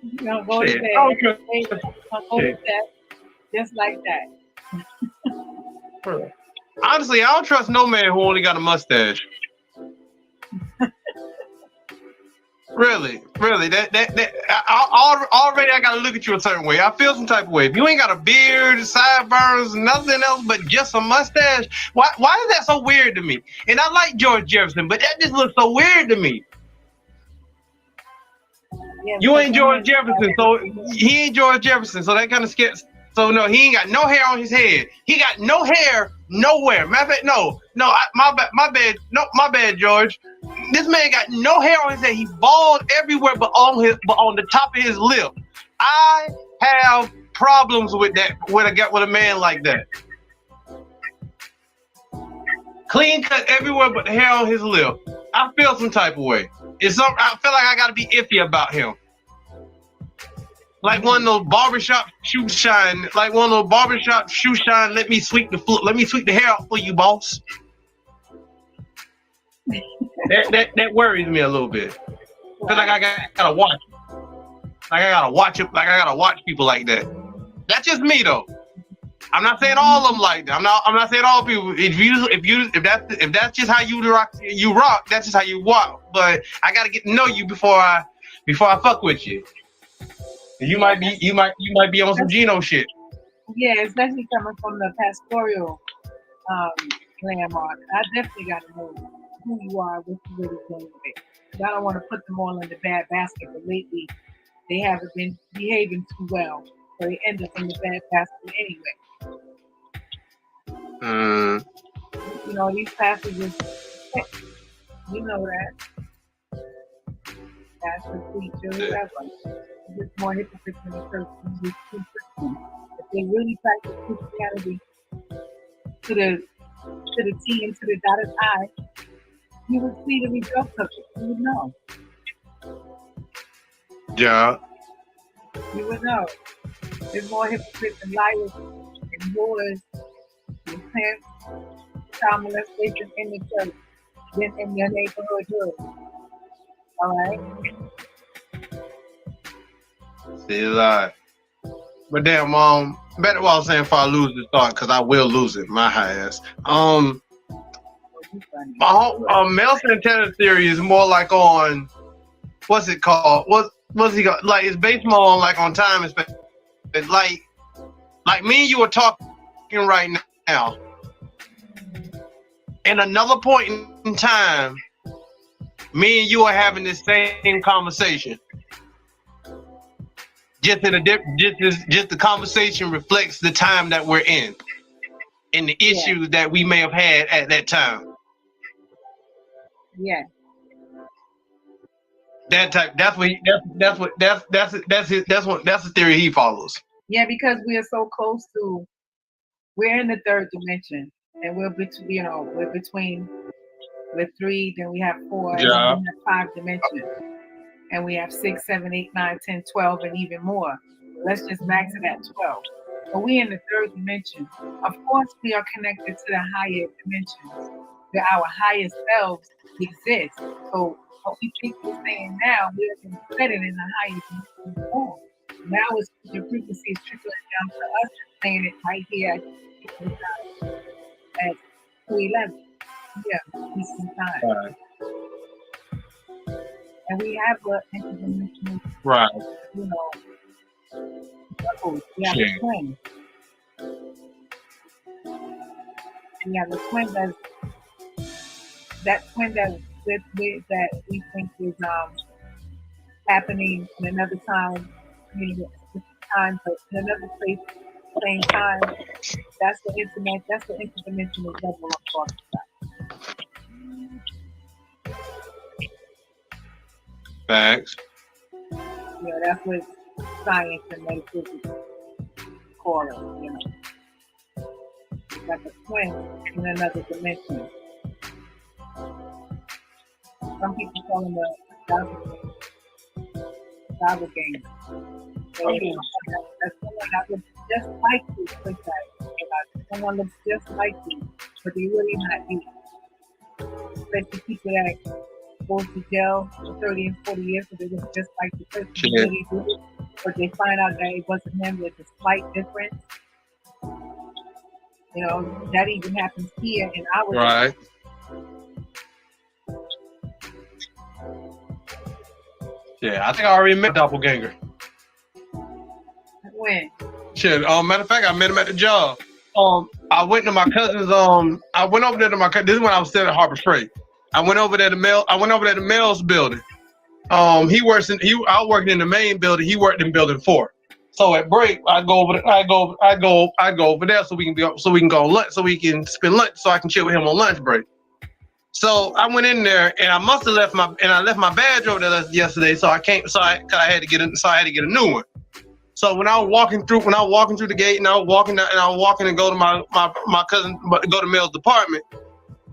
He gonna go to Shit, bed. I don't trust He's gonna go to shit. bed just like that. Honestly, I don't trust no man who only got a mustache. Really. Already I gotta look at you a certain way. I feel some type of way. If you ain't got a beard, sideburns, nothing else but just a mustache, why is that so weird to me? And I like George Jefferson, but that just looks so weird to me. Yeah, You because ain't some George men Jefferson, so he ain't George Jefferson, so that kind of scares. So no, he ain't got no hair on his head. He got no hair nowhere. Matter of fact, my bad, George. This man got no hair on his head. He's bald everywhere, but on the top of his lip. I have problems with that. When I got with a man like that, clean cut everywhere, but the hair on his lip. I feel some type of way. I feel like I gotta be iffy about him. Like one of those barbershop shoe shine. Let me sweep the hair out for you, boss. that worries me a little bit. Feel like I gotta watch. Like I gotta watch it. Like I gotta watch people like that. That's just me though. I'm not saying all of them like that. I'm not saying all people. If that's just how you rock. That's just how you walk. But I gotta get to know you before I fuck with you. You might be on some Geno shit. Yeah, especially coming from the pastoral landmark. I definitely got to know who you are, what you really doing with it. I don't want to put them all in the bad basket, but lately they haven't been behaving too well, so they end up in the bad basket anyway. You know, these pastors, you know that. Pastors, preachers, whatever. There's more hypocrites in the church than we see Christians. If they really practice Christianity to the T and to the dotted I, you would see the results of it. You would know. Yeah. You would know. There's more hypocrites and liars and whores and pimps, child molestation in the church than in your neighborhood hood. All right? See a lot. But damn, better what I was saying before I lose this thought, because I will lose it, my high ass. My whole male Santana theory is more like on what's it called? What's he got? Like it's based more on like on time and space. Like me and you are talking right now. And another point in time, me and you are having this same conversation. Just the conversation reflects the time that we're in and the issues that we may have had at that time. Yeah. That's the theory he follows. Yeah, because we are so close to, we're in the third dimension, and we're between, we're 3, then we have 4, and then we have 5 dimensions, and we have 6, 7, 8, 9, 10, 12, and even more. Let's just max it at 12. But we in the third dimension. Of course, we are connected to the higher dimensions, where our highest selves exist. So what we think we're saying now, we're going to set it in the highest dimension form. Now it's the frequency is trickling down to us, saying it right here at 2:11. Yeah, Eastern time. Right. And we have the interdimensional, right. Circles. We have the twin. We have the twin that we think is happening in another time, but in another place, same time. That's the interdimensional level I'm talking about. Facts. Yeah, that's what science and metaphysics call it, It's like a twin in another dimension. Some people call them a doppelganger. That's someone that was just like you, like that. someone looks just like you, but they really not you. Especially people that go to jail for 30 and 40 years, so they look just like the person who really did it, but they find out that it wasn't them. There's a slight difference. You know, that even happens here in our right. Yeah, I think I already met Doppelganger. When? Shit. Matter of fact, I met him at the job. I went to my cousin's. I went over there to my cousin. This is when I was still at Harbor Freight. I went over there to the Mel's building. I worked in the main building. He worked in building 4. So at break, I go over there so we can go on lunch, so we can spend lunch, so I can chill with him on lunch break. So I went in there and I must have left my badge over there yesterday. So I had to get a new one. So when I was walking through the gate and I was walking and go to my cousin, go to Mel's department,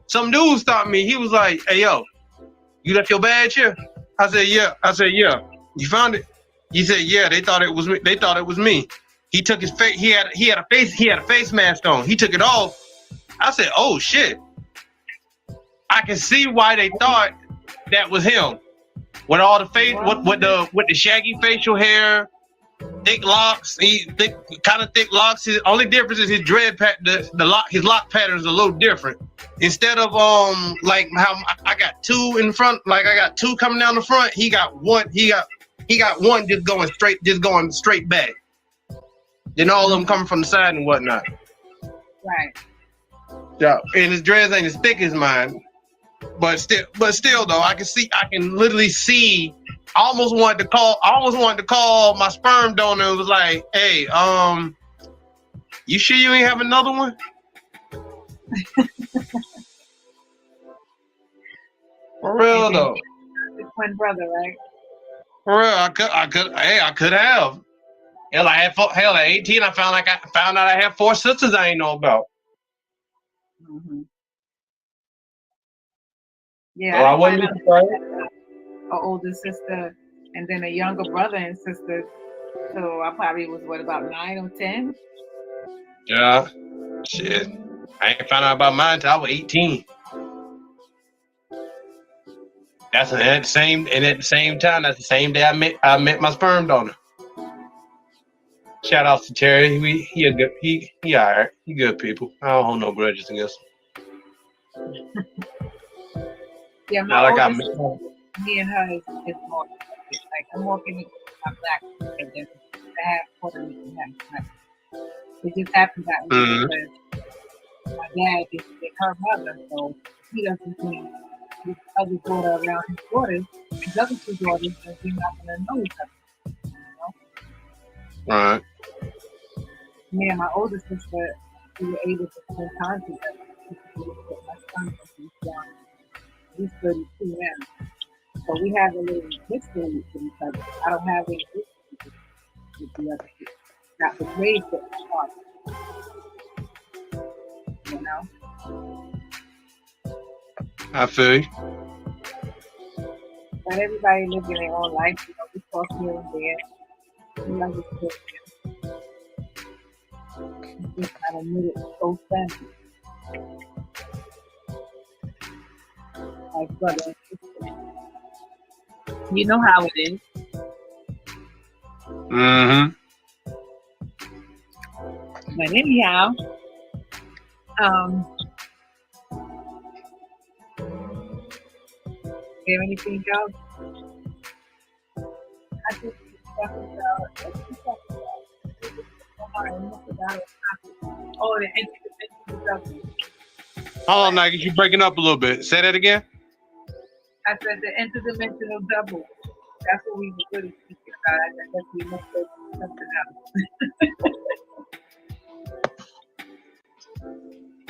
some dude stopped me. He was like, "Hey yo, you left your badge here?" I said, "Yeah." You found it? He said, "Yeah." They thought it was me. He took his face. He had a face mask on. He took it off. I said, "Oh shit." I can see why they thought that was him. With all the face, with the shaggy facial hair, thick locks, thick locks. His only difference is his dread his lock pattern is a little different. Instead of like how I got 2 in front, like I got 2 coming down the front, he got one. He got one just going straight back. Then all of them coming from the side and whatnot. Right. Yeah, and his dreads ain't as thick as mine. But still though, I can literally see. I almost wanted to call my sperm donor and was like, "Hey, you sure you ain't have another one?" For real though. The twin brother, right? For real, I could have. Hell, at 18, I found out I had 4 sisters I ain't know about. Mm-hmm. Yeah, So I wasn't an older sister and then a younger brother and sister. So I probably was about 9 or 10. Yeah, shit. I ain't found out about mine until I was 18. At the same time. That's the same day I met my sperm donor. Shout out to Terry. He alright. He good people. I don't hold no grudges against him. Yeah, my oldest sister, me and her is more like I'm walking into my black and then I have Puerto Rican half. It just happened that way because my dad is her mother, so he doesn't think his other daughter around his daughters, his other 2 daughters, and we're not gonna know each other. You know? Right. Me and my older sister, we were able to spend time together. My son is young. He's 32 now. So we have a little history with each other. I don't have any history with the other people. Not the grades that we taught. You know? I feel you. But everybody lives in their own life. You know, we talk here and there. We like to talk here. It's just not admitted so family. Like brother and sister. You know how it is. Mm-hmm. But anyhow, have anything else? I think we talked about. Oh, the interdimensional. Hold on, Nike. You breaking up a little bit. Say that again. I said the interdimensional double. That's what we were really speaking about. I guess we must go to something else.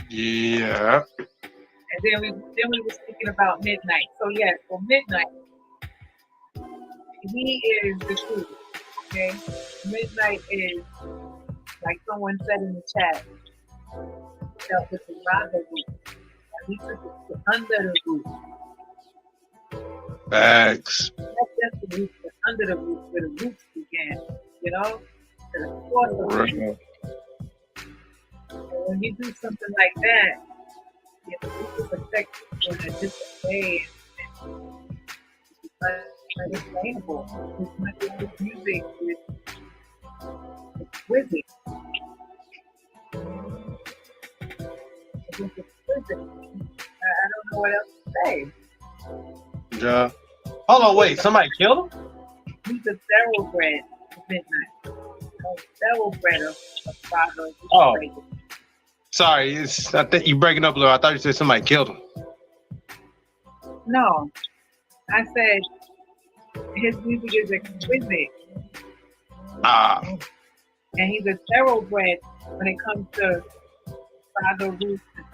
Yeah. And then we were speaking about midnight. So yes, for midnight, he is the truth. Okay, midnight is like someone said in the chat. Dealt with the root. And we took it to under the root. Facts. Not just the root, but under the root, where the roots began. You know, to the source of the root. And when you do something like that, you know, it just affects you in a different way. And it's unexplainable. As much as this music is exquisite, it's just exquisite. I don't know what else to say. Yeah. Hold on, wait. Somebody killed him? He's a thoroughbred of midnight. A thoroughbred of father. Oh. Sorry, I think you're breaking up a little. I thought you said somebody killed him. No, I said his music is exquisite. And he's a thoroughbred when it comes to father roots and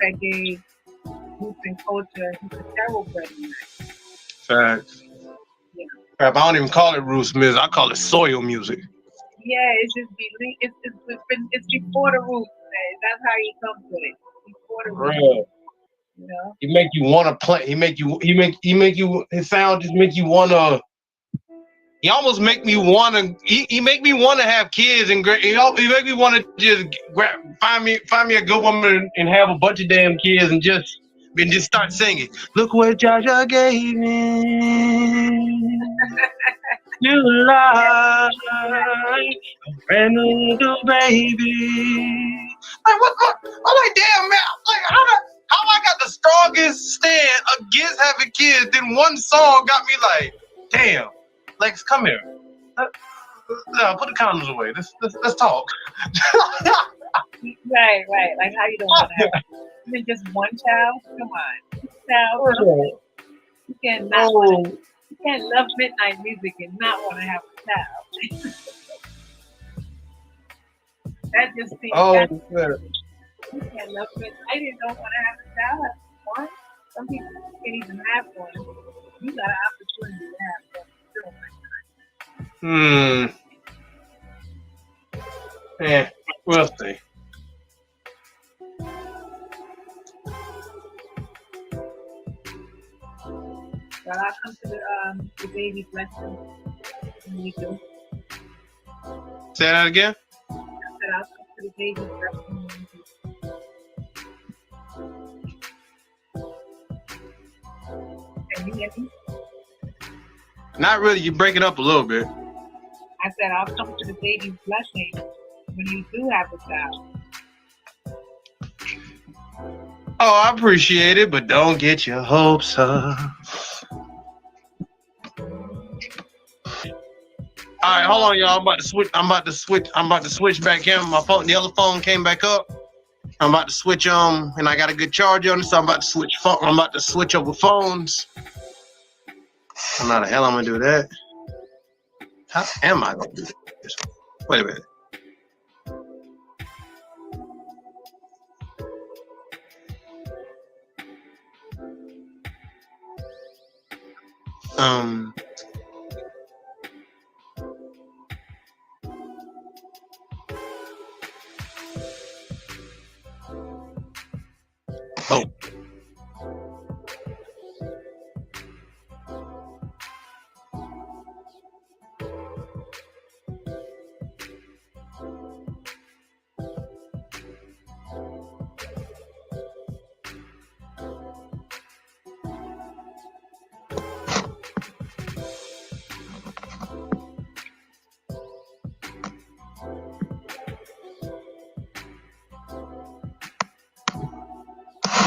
reggae, roots and culture. He's a thoroughbred in that. Facts. Yeah. Crap, I don't even call it roots music. I call it soil music. Yeah, it's just it's before the roots, man. That's how he comes with it. Before the roots. Real. You know? He make you want to play. He make you. His sound just make you want to. He almost make me want to. He make me want to have kids and he make me want to just find me a good woman and have a bunch of damn kids and just start singing. Look what Jaja gave me. New life, a brand new little baby. Like what? I'm like, damn man. Like how I got the strongest stand against having kids? Then one song got me like, damn. Lex, come here. Put the condoms away. Let's talk. Right. Like how you don't want to have even just one child? Come on. Child. You can't love midnight music and not want to have a child. That just seems you can't love midnight and don't want to have a child. One. Some people can't even have one. You got an opportunity to have one. Yeah, we'll see. Well, I'll come to the baby blessing when we do. Say that again? I said I'll come to the baby blessing when we do. Can you hear me? Not really. You break it up a little bit. I said I'll come to the baby's blessing when you do have a child. Oh, I appreciate it, but don't get your hopes up. All right, hold on, y'all. I'm about to switch back in. My phone, the other phone came back up. I'm about to switch and I got a good charge on it, so I'm about to switch over phones. I don't know how the hell I'm gonna do that. How am I gonna do this? Wait a minute. Oh.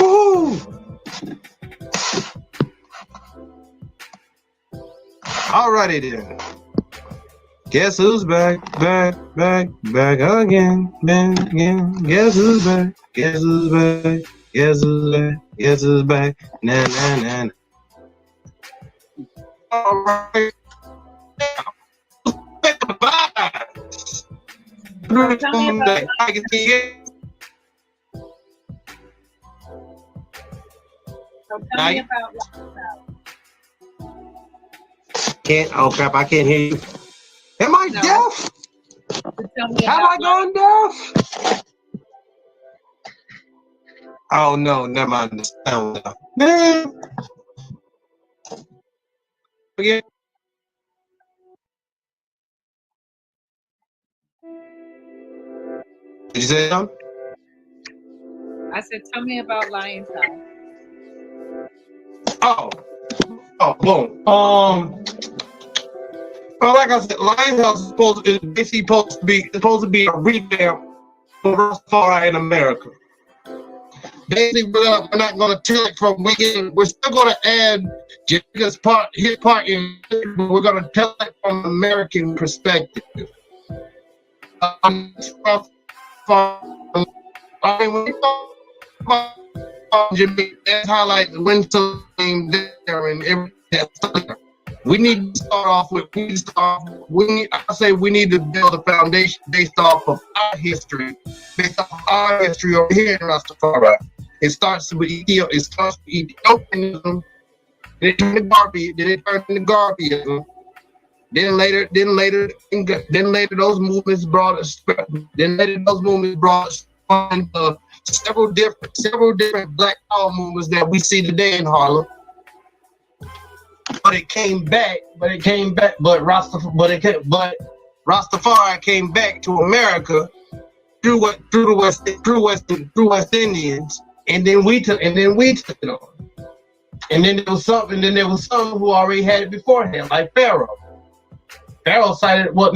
Woo! Alrighty then. Guess who's back again. Guess who's back? Guess who's back? Guess who's back? Guess who's back? Nah. Alright. Tell me about Oh crap, I can't hear you. Am I deaf? Have I gone deaf? Oh no, never mind. Man. Again. Did you say something? I said, tell me about Lion's House. Oh, boom. Well, like I said, Lion's House is basically supposed to be a revamp of Rastafari in America. Basically, we're not going to tell it from within. We're still going to add his part in, but we're going to tell it from an American perspective. I mean, when we talk about Jamaica, that's highlight the winter there and everything. We need to start off with. We need to build a foundation based off of our history, over here in Rastafari. It starts with Ethiopianism. Then it turned to Garveyism. Then later, those movements brought us. Then later, those movements brought us into several different Black Power movements that we see today in Harlem. But Rastafari came back to America through West Indians, and then we took it on. And then there was some who already had it beforehand, like Pharaoh. Pharaoh decided by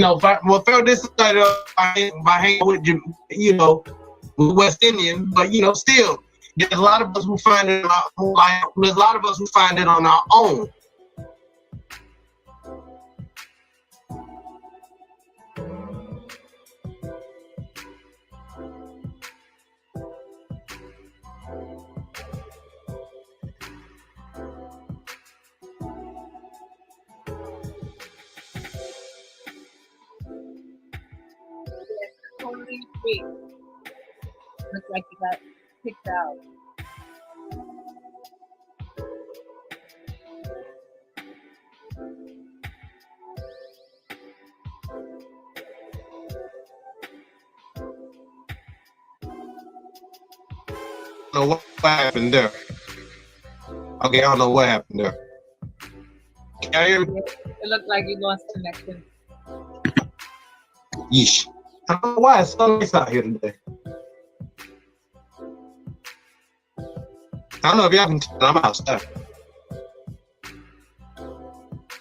hanging with with West Indians, but still there's a lot of us who find it on our own. Totally free. Looks like you got kicked out. I don't know what happened there. Okay, I don't know what happened there. Can you hear me? It looked like you lost connection. Yeesh. I don't know why it's so nice out here today. I don't know if y'all can tell I'm outside.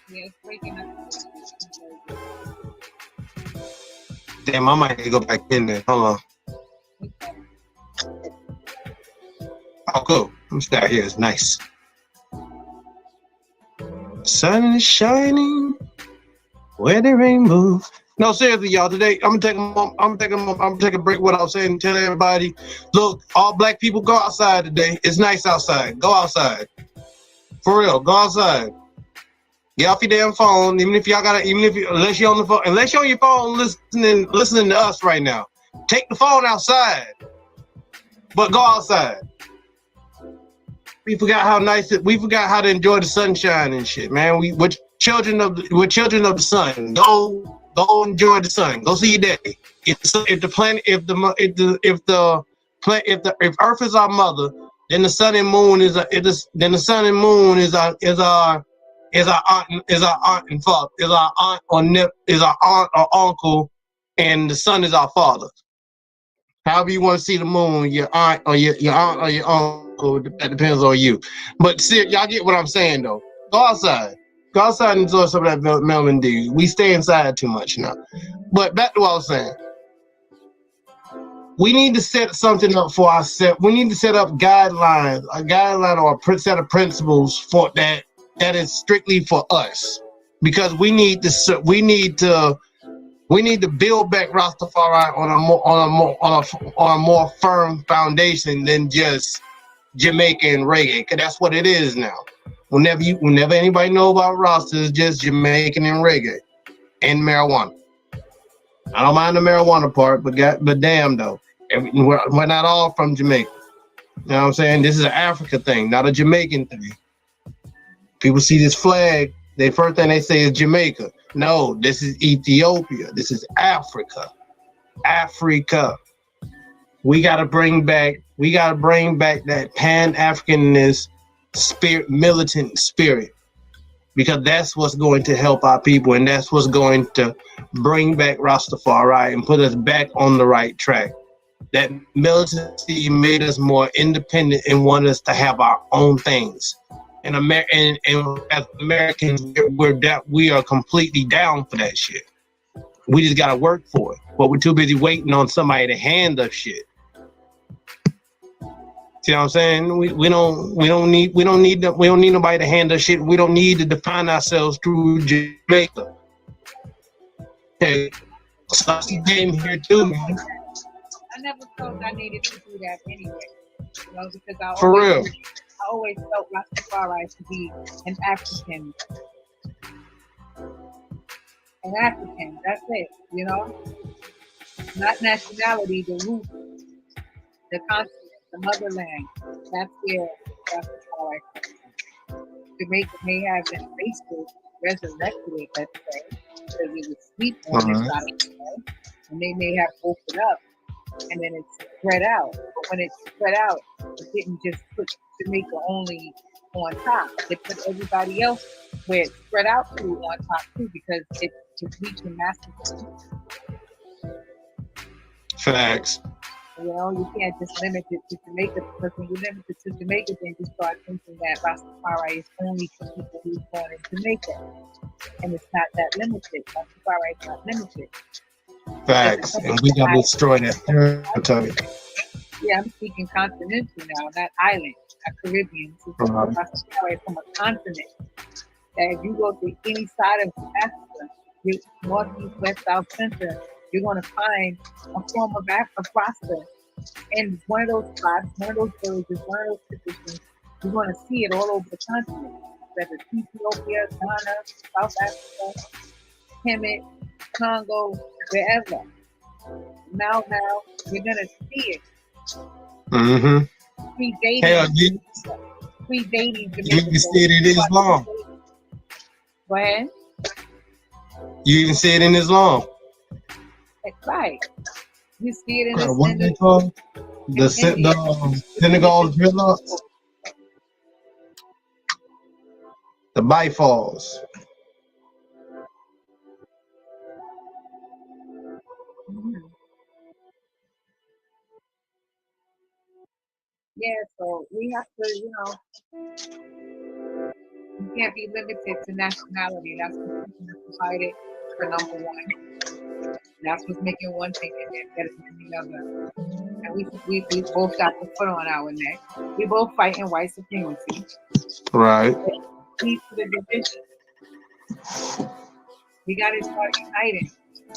Yeah, it's breaking up. Damn, I might need to go back in there. Hold on. Oh, cool. I'm stay out here. It's nice. Sun is shining where the rainbow. No, seriously, y'all. Today, I'm gonna take a break. What I was saying, and tell everybody, look, all Black people, go outside today. It's nice outside. Go outside. For real, go outside. Get off your damn phone. Unless you're on the phone, unless you're on your phone listening to us right now. Take the phone outside, but go outside. We forgot how to enjoy the sunshine and shit, man. We're children of the sun. Go enjoy the sun. Go see your day. If Earth is our mother, then the sun and moon is our aunt or uncle, and the sun is our father. However you want to see the moon, your aunt or your uncle, that depends on you. But see, y'all get what I'm saying though. Go outside. Go outside and enjoy some of that melanin D. We stay inside too much now. But back to what I was saying. We need to set something up for ourselves. We need to set up a guideline or a set of principles for that is strictly for us. Because we need to build back Rastafari on a more firm foundation than just Jamaica and reggae, because that's what it is now. Whenever anybody know about Rasta, it's just Jamaican and reggae and marijuana. I don't mind the marijuana part, but damn though, we're not all from Jamaica. You know what I'm saying? This is an Africa thing, not a Jamaican thing. People see this flag, the first thing they say is Jamaica. No, this is Ethiopia. This is Africa. Africa. We gotta bring back that Pan-Africanist spirit, militant spirit, because that's what's going to help our people, and that's what's going to bring back Rastafari and put us back on the right track. That militancy made us more independent and wanted us to have our own things. And as Americans, we are completely down for that shit. We just gotta work for it, but we're too busy waiting on somebody to hand us shit. See what I'm saying? We don't need nobody to hand us shit. We don't need to define ourselves through Jamaica. Okay, Selassie came here too, man. I never felt I needed to do that anyway. You know, because I always felt Rastafari to be an African. An African, that's it, you know? Not nationality, the root, the continent, the motherland. That's where Rastafari comes from. Jamaica may have been racist, resurrected it, let's say, because it was sleep on this side of the world, and they may have woke it up, and then it spread out. But when it spread out, it didn't just put Jamaica only on top. They put everybody else where it spread out to on top too, because it's reaching massive. Facts. You know, you can't just limit it to Jamaica, because when you limit it to Jamaica, then you start thinking that Rastafari is only for people who are born in Jamaica. And it's not that limited. Rastafari is not limited. Facts. And we gotta destroy that territory. Yeah, I'm speaking continental now, not island, not Caribbean. Rastafari from a continent. That if you go to any side of Africa, northeast, west, south, center, you're going to find a form of Rasta. And one of those spots, one of those villages, one of those positions, you're going to see it all over the continent. Whether it's Ethiopia, Ghana, South Africa, Kemet, Congo, wherever. Now, you're going to see it. Mm-hmm. Predating. Hell, Predating you even see it in Islam. Go ahead. You even see it in Islam. That's right. You see it in the what they call the Senegal dreadlocks, the bifalls. Mm-hmm. Yeah, so we have to, you know, you can't be limited to nationality. That's what's decided for number one. That's what's making one thing better than the other. And we both got the foot on our neck. We both fighting white supremacy. Right. Lead to the division. We got to start uniting.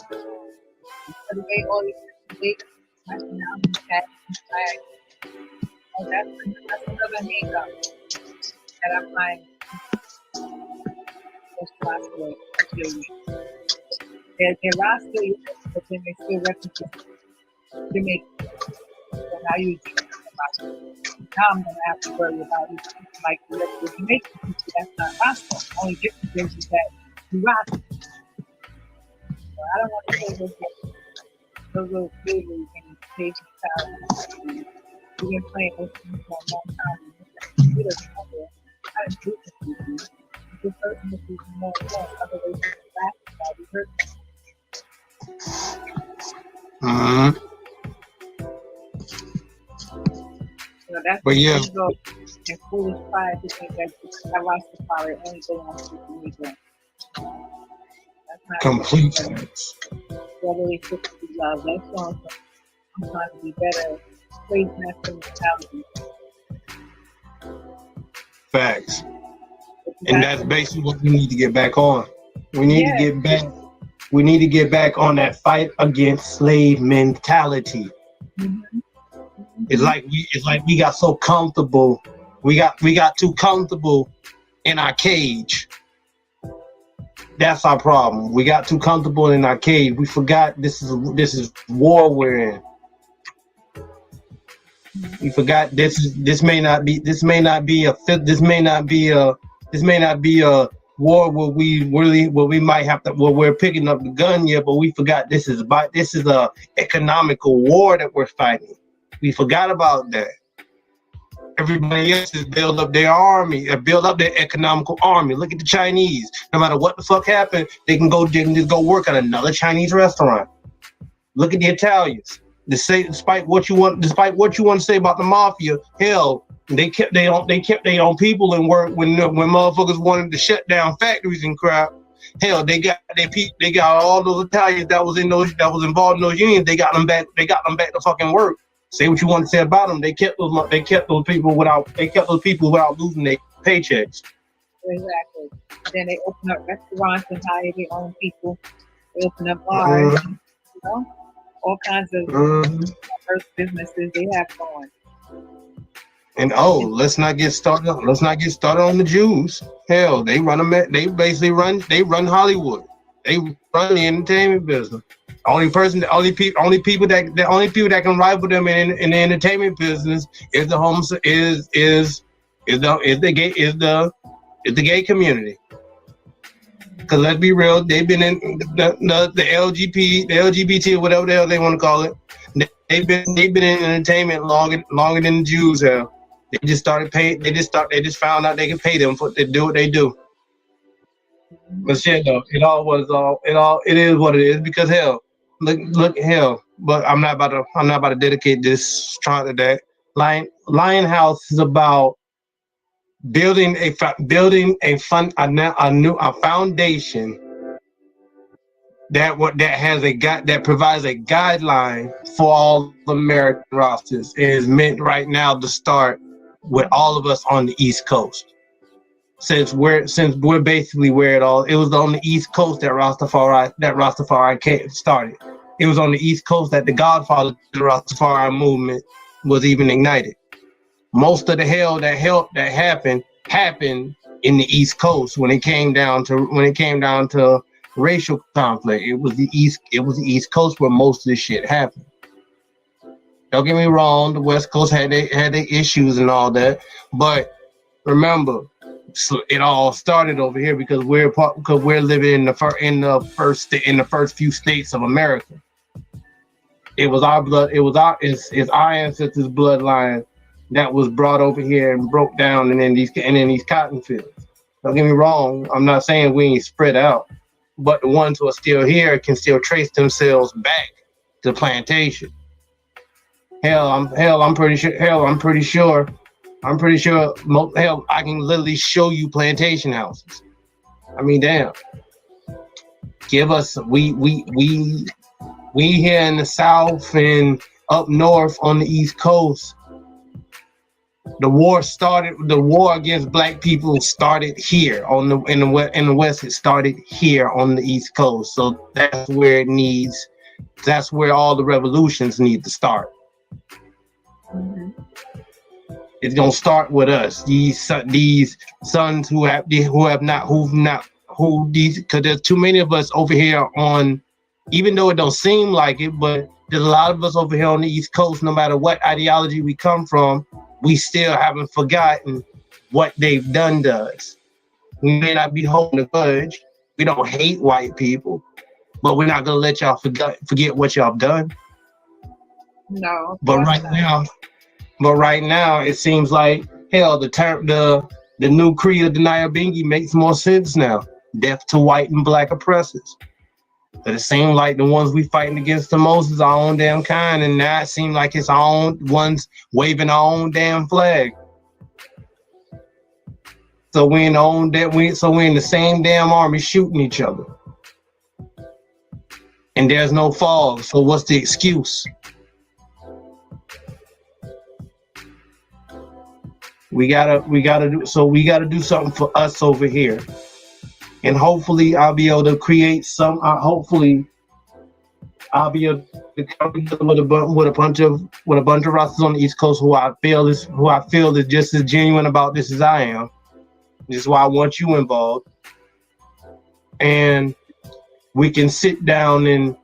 Put away all these big nationalities that that's another hang-up that I find most possible. They're Rasta, but then they still represent Jamaica. So now you think about it. Now I'm going to have to worry about these people like the Jamaican people. That's not Rasta. Only difference is that you Rasta. So I don't want to say those little flavors and stage style. We've been playing those things for a long time. We don't know how to do this. This person is more other ways to back. We heard Mm-hmm. you know, that's ego and foolish pride to think that I watched the power only go on to Jamaica. That's not complete sense. Whether it's just be love. That's showing I'm trying to be better. Slave master mentality. Facts. And that's basically what we need to get back on. We need to get back. We need to get back on that fight against slave mentality. Mm-hmm. It's like we got so comfortable. We got too comfortable in our cage. That's our problem. We got too comfortable in our cage. We forgot this is war we're in. We forgot this may not be a war where we might have to we're picking up the gun here, but we forgot this is a economical war that we're fighting. We forgot about that. Everybody else has built up their army, built up their economical army. Look at the Chinese. No matter what the fuck happened, they can just go work at another Chinese restaurant. Look at the Italians. despite what you want to say about the mafia, hell, they kept their own people in work when motherfuckers wanted to shut down factories and crap. Hell, they got all those Italians that was involved in those unions. They got them back to fucking work. Say what you want to say about them. They kept those people without losing their paychecks. Exactly. Then they open up restaurants and hire their own people. They open up bars, you know, all kinds of businesses they have going. And let's not get started on the Jews. Hell, they basically run Hollywood. They run the entertainment business. The only people that can rival them in the entertainment business is the gay community. Because let's be real, they've been in the LGBT or whatever the hell they want to call it. They've been in entertainment longer than the Jews have. They just started paying. They just found out they can pay them to do what they do. But shit, though, it is what it is. Because hell, look, hell. But I'm not about to dedicate this trying to that. Lion House is about building a foundation that provides a guideline for all American rosters. It is meant right now to start with all of us on the East Coast. Since we're basically where it was on the East Coast that Rastafari started. It was on the East Coast that the Godfather of the Rastafari movement was even ignited. Most of the hell that happened in the East Coast when it came down to racial conflict. It was the East Coast where most of this shit happened. Don't get me wrong, the West Coast had their issues and all that, but remember, it all started over here because we're living in the first few states of America. It was our blood. It's our ancestors' bloodline that was brought over here and broke down and in these cotton fields. Don't get me wrong. I'm not saying we ain't spread out, but the ones who are still here can still trace themselves back to plantation. I'm pretty sure. I can literally show you plantation houses. I mean, damn. Give us we here in the South and up north on the East Coast. The war against black people started here in the West. It started here on the East Coast. So that's where all the revolutions need to start. Mm-hmm. It's gonna start with us. These sons because there's too many of us over here on, even though it don't seem like it, but there's a lot of us over here on the East Coast. No matter what ideology we come from, we still haven't forgotten what they've done to us. We may not be holding a grudge. We don't hate white people, but we're not gonna let y'all forget what y'all done. No. But right now, it seems like hell. The new creed of Denial Bingy makes more sense now. Death to white and black oppressors. But it seems like the ones we fighting against the most is our own damn kind, and now it seems like it's our own ones waving our own damn flag. So we're in the same damn army shooting each other, and there's no fog. So what's the excuse? We gotta do something for us over here, and hopefully I'll be able to create some. I'll be able to come together with a bunch of rosters on the East Coast who I feel is just as genuine about this as I am. This is why I want you involved, and we can sit down and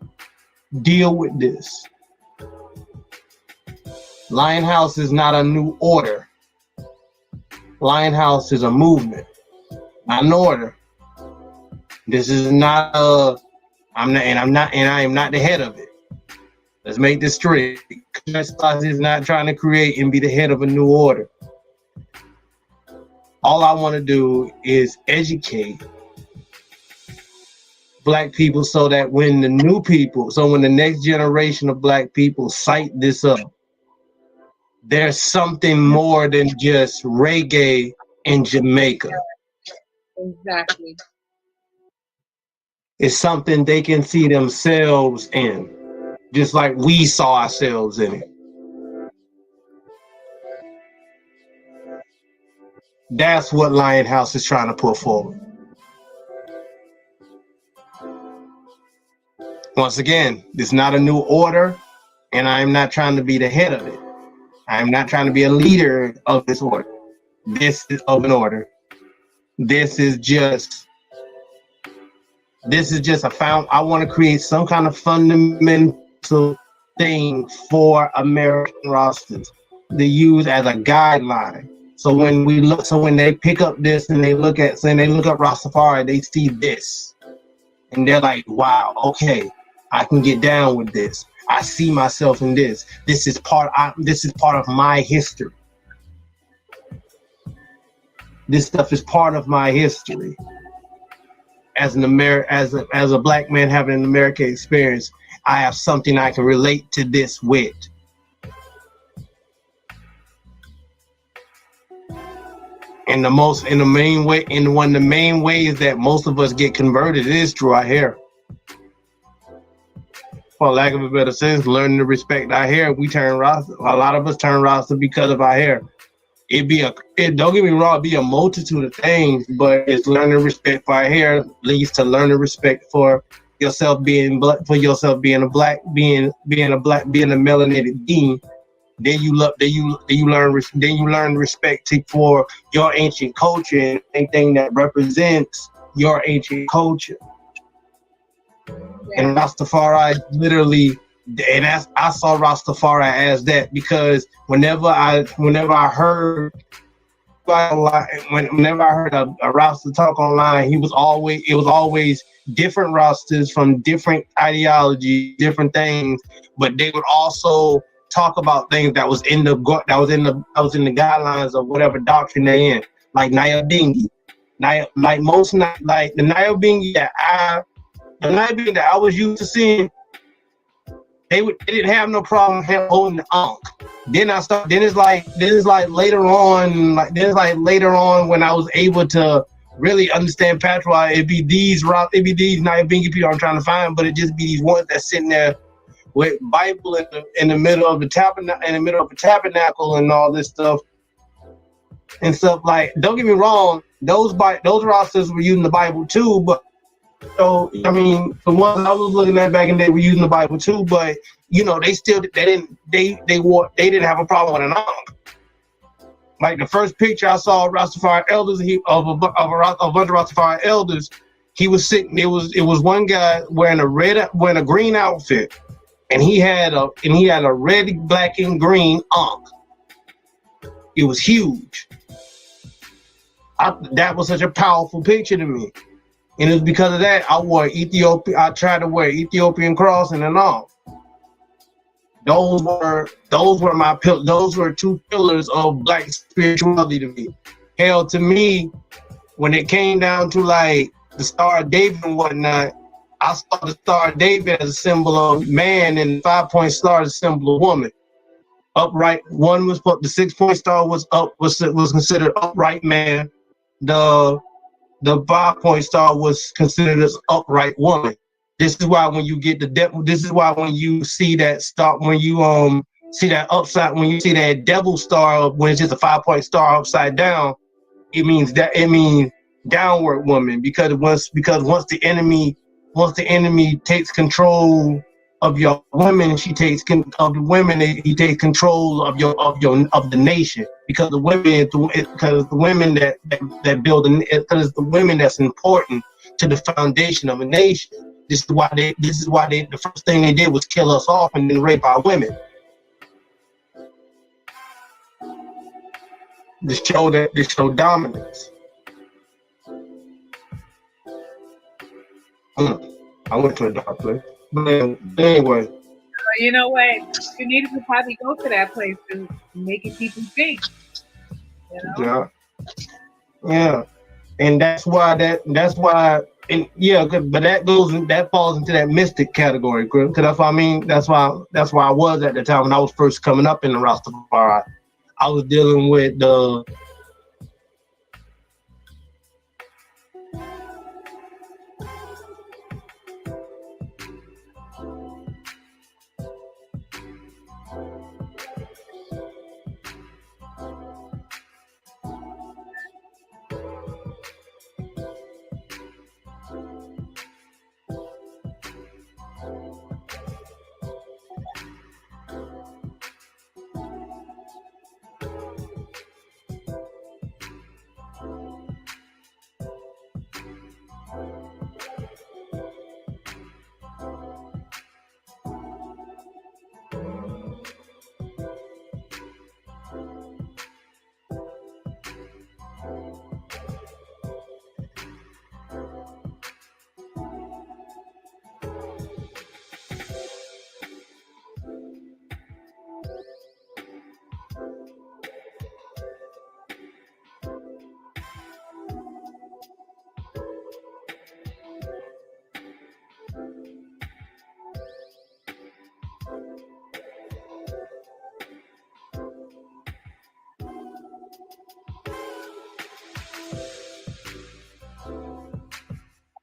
deal with this. Lion House is not a new order. Lion House is a movement, not an order. This is not I am not the head of it. Let's make this straight. Kushite Selassie is not trying to create and be the head of a new order. All I want to do is educate black people so that when the new people, so when the next generation of black people cite this up, there's something more than just reggae in Jamaica. Exactly. It's something they can see themselves in, just like we saw ourselves in it. That's what Lionhouse is trying to put forward. Once again, it's not a new order, and I'm not trying to be the head of it. I'm not trying to be a leader of this order. This is of an order. This is just I want to create some kind of fundamental thing for American rosters to use as a guideline. So when they pick up this and they look up Rastafari, they see this, and they're like, "Wow, okay, I can get down with this. I see myself in this. This is part of my history. This stuff is part of my history." As a black man having an American experience, I have something I can relate to this with. And one of the main ways that most of us get converted is through our hair. For lack of a better sense, learning to respect our hair, we turn Rasta. A lot of us turn Rasta because of our hair. Don't get me wrong, it'd be a multitude of things, but it's learning respect for our hair leads to learning respect for yourself being black, being a melanated being. Then you learn respect for your ancient culture and anything that represents your ancient culture. And Rastafari literally, I saw Rastafari as that, because whenever I heard a Rasta talk online, it was always different Rastas from different ideologies, different things, but they would also talk about things that was in the guidelines of whatever doctrine they in, like Nyabingi, like the Nyabingi that I was used to seeing. They didn't have no problem holding the Ankh. Then it's like later on when I was able to really understand Patois, it'd be these Nyabingi people I'm trying to find, but it just be these ones that's sitting there with Bible in the middle of the tabernacle and all this stuff and stuff. Like, don't get me wrong, those rosters were using the Bible too, but so I mean, the ones I was looking at back in the day were using the Bible too, but you know, they didn't have a problem with an Ankh. Like the first picture I saw of Rastafari elders, of a bunch of Rastafari elders, he was sitting. It was one guy wearing a green outfit, and he had a red, black, and green Ankh. It was huge. That was such a powerful picture to me. And it was because of that I tried to wear Ethiopian cross and an Ankh. Those were two pillars of black spirituality to me. Hell, to me, when it came down to like the Star of David and whatnot, I saw the Star of David as a symbol of man, and the 5-point star as a symbol of woman. Upright. The 6-point star was considered upright man. The 5-point star was considered as upright woman. This is why when you get this is why when you see that star, when you see that upside, when you see that devil star, when it's just a 5-point star upside down, it means downward woman, because once the enemy takes control of your women, he takes control of the nation, because the women that build, because the women that's important to the foundation of a nation. This is why the first thing they did was kill us off and then rape our women. To show dominance. I went to a dark place. But anyway. You know what? You needed to probably go to that place to make it people think. You know? Yeah. And that's why And yeah, but that falls into that mystic category, because that's what I mean. That's why I was at the time when I was first coming up in the Rastafari. I was dealing with the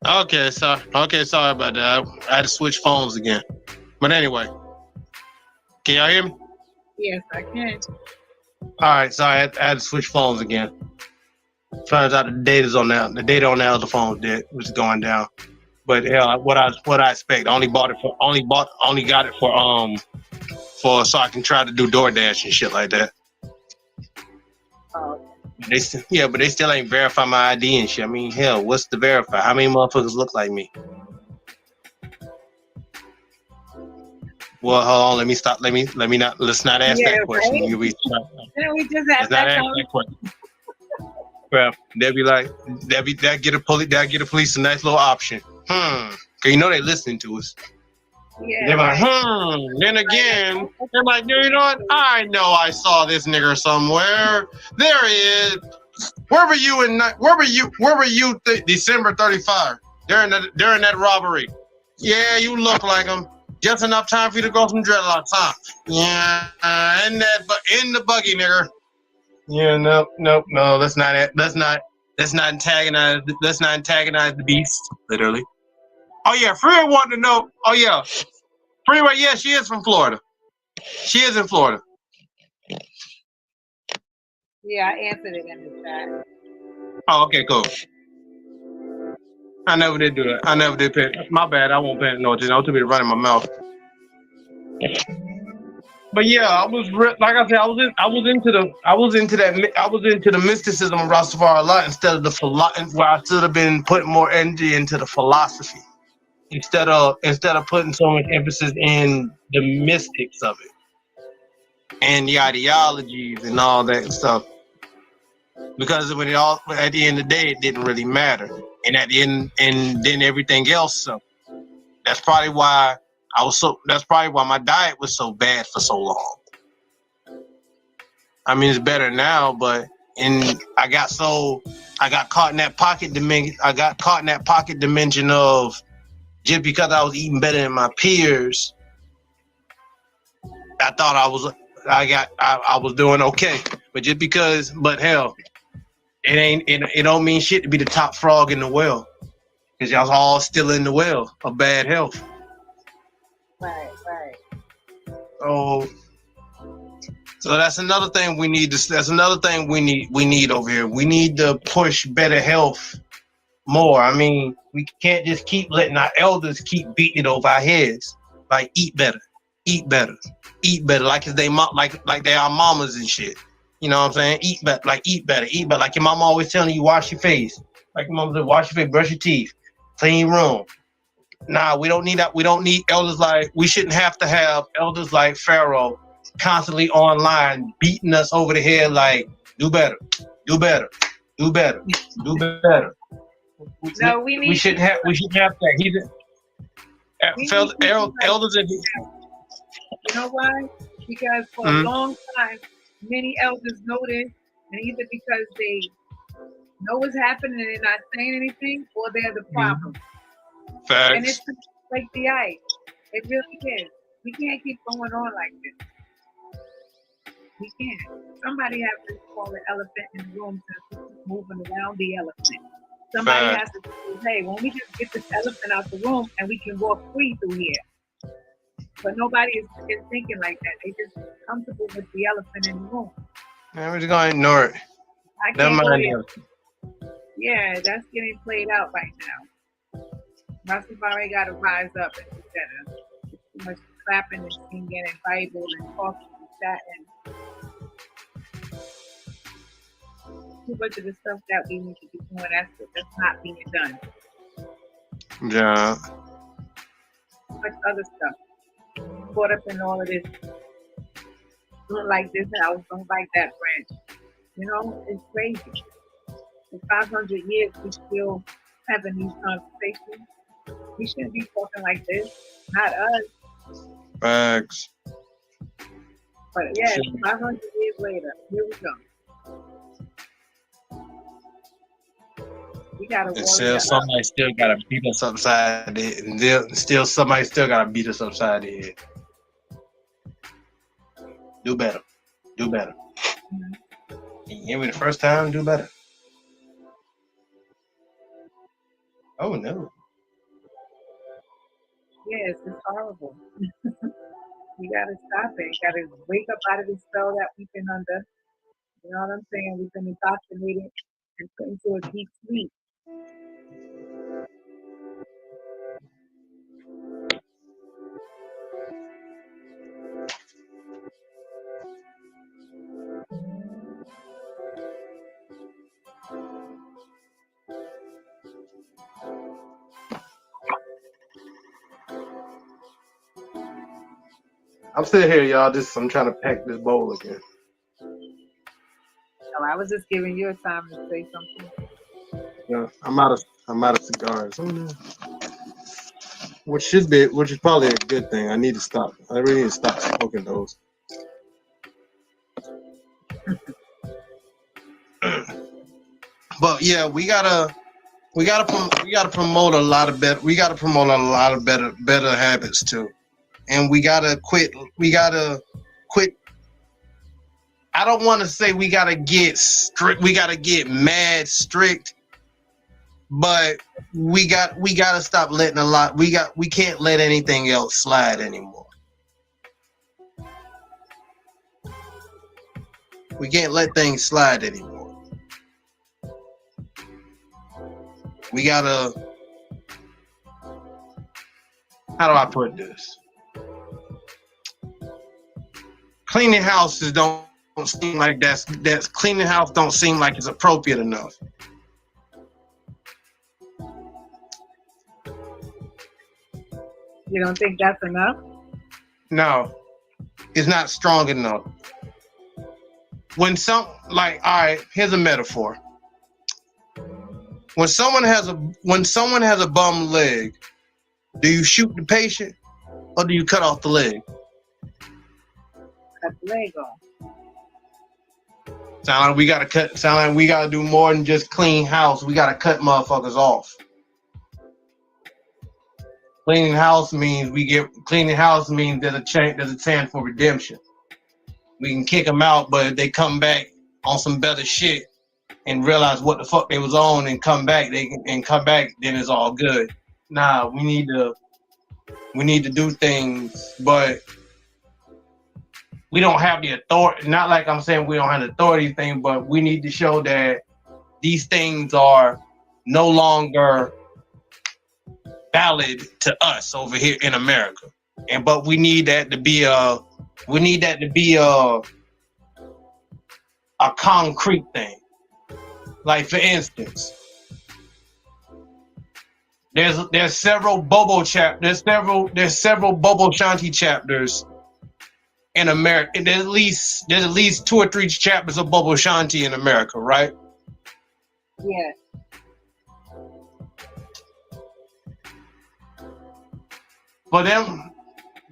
Okay, sorry about that. I had to switch phones again. But anyway, can y'all hear me? Yes, I can. All right, so I had to switch phones again. Turns out the data's on now. The data on the other phone was going down. But hell, what I expect. I only got it for so I can try to do DoorDash and shit like that. Oh. But they still ain't verify my ID and shit. I mean, hell, what's to verify? How many motherfuckers look like me? Well, hold on. Let me stop. Let's not ask that question. Right? You'll be. Then we just ask that question. Well, they'll be like, they'll get a police a nice little option. Cause you know they listening to us. Yeah. They're like, Then again, they're like, you know what? I know I saw this nigger somewhere. There he is. Where were you December 35 during that robbery? Yeah, you look like him. Just enough time for you to grow some dreadlocks, huh? Yeah, in the buggy, nigger. Yeah, no. Let's not antagonize. Let's not antagonize the beast. Literally. Oh yeah, Freeway wanted to know. Oh yeah, Freeway. Yeah, she is from Florida. She is in Florida. Yeah, I answered it in the chat. Oh, okay, cool. I never did do that. I never did pay. My bad. I won't pay no attention. I was too busy running my mouth. But yeah, I was like I said, I was into the mysticism of Rastafari a lot instead of where I should have been putting more energy into the philosophy instead of putting so much emphasis in the mystics of it and the ideologies and all that stuff. Because when at the end of the day, it didn't really matter, and then everything else. So that's probably why my diet was so bad for so long. I mean, it's better now, but I got caught in that pocket dimension. I got caught in that pocket dimension of just because I was eating better than my peers, I thought I was doing okay. But hell, it don't mean shit to be the top frog in the well, because y'all all still in the well of bad health. Right. So that's another thing we need. That's another thing we need over here. We need to push better health more. I mean, we can't just keep letting our elders keep beating it over our heads. Like eat better, like they are mamas and shit. You know what I'm saying? Eat better. Like your mama always telling you, wash your face. Like your mama said, wash your face, brush your teeth, clean your room. Nah, we don't need that. We don't need elders we shouldn't have to have elders like Pharaoh constantly online beating us over the head like, do better. No, we shouldn't have that. Elders in here. You know why? Because for a long time, many elders noticed, and either because they know what's happening and they're not saying anything, or they're the problem. And Facts. it's like the ice. It really is. We can't keep going on like this. We can't. Somebody has to call the elephant in the room to keep moving around the elephant. Somebody has Facts. to say, hey, when we just get this elephant out the room and we can walk free through here. But nobody is thinking like that. They just comfortable with the elephant in the room. Man, we're just gonna ignore it. I Never can't go mind. there. Yeah, that's getting played out right now. Rastafari got to rise up and do better. Too much clapping and singing and Bible and talking and chatting. Too much of the stuff that we need to be doing, that's not being done. Yeah. Too much other stuff. Caught up in all of this. Don't like this house, don't like that branch. You know, it's crazy. For 500 years, we still having these conversations. We shouldn't be talking like this. Not us. Facts. But yeah, 500 years later, here we go. We gotta Still, somebody still gotta beat us upside the head. Still, somebody still gotta beat us upside the head. Do better. Do better. Mm-hmm. You hear me the first time? Do better. Oh no. Yes, it's horrible. We gotta stop it. Gotta wake up out of this spell that we've been under. You know what I'm saying? We've been indoctrinated and put into a deep sleep. I'm still here, y'all. I'm trying to pack this bowl again. So I was just giving you a time to say something. Yeah, I'm out of cigars. Which is probably a good thing. I need to stop. I really need to stop smoking those. But yeah, we gotta promote a lot of better. We gotta promote a lot of better habits too, and we gotta quit. I don't want to say we gotta get strict. We gotta get mad strict, but we gotta stop letting a lot. We can't let anything else slide anymore. We can't let things slide anymore. We gotta. How do I put this? Cleaning houses don't seem like that's cleaning house don't seem like it's appropriate enough. You don't think that's enough? No, it's not strong enough. All right, here's a metaphor. When someone has a bum leg, do you shoot the patient or do you cut off the leg? Cut the leg off. Sound like we gotta do more than just clean house. We gotta cut motherfuckers off. Cleaning house means there's a chance for redemption. We can kick them out, but if they come back on some better shit and realize what the fuck they was on and come back, then it's all good. Nah, we need to do things, but we don't have the authority. Not like I'm saying we don't have the authority thing, but we need to show that these things are no longer valid to us over here in America. But we need that to be a concrete thing. Like for instance, there's several Bobo chapters. There's several Bobo Shanti chapters in America. There's at least 2 or 3 chapters of Bobo Shanti in America, right? Yeah. For them,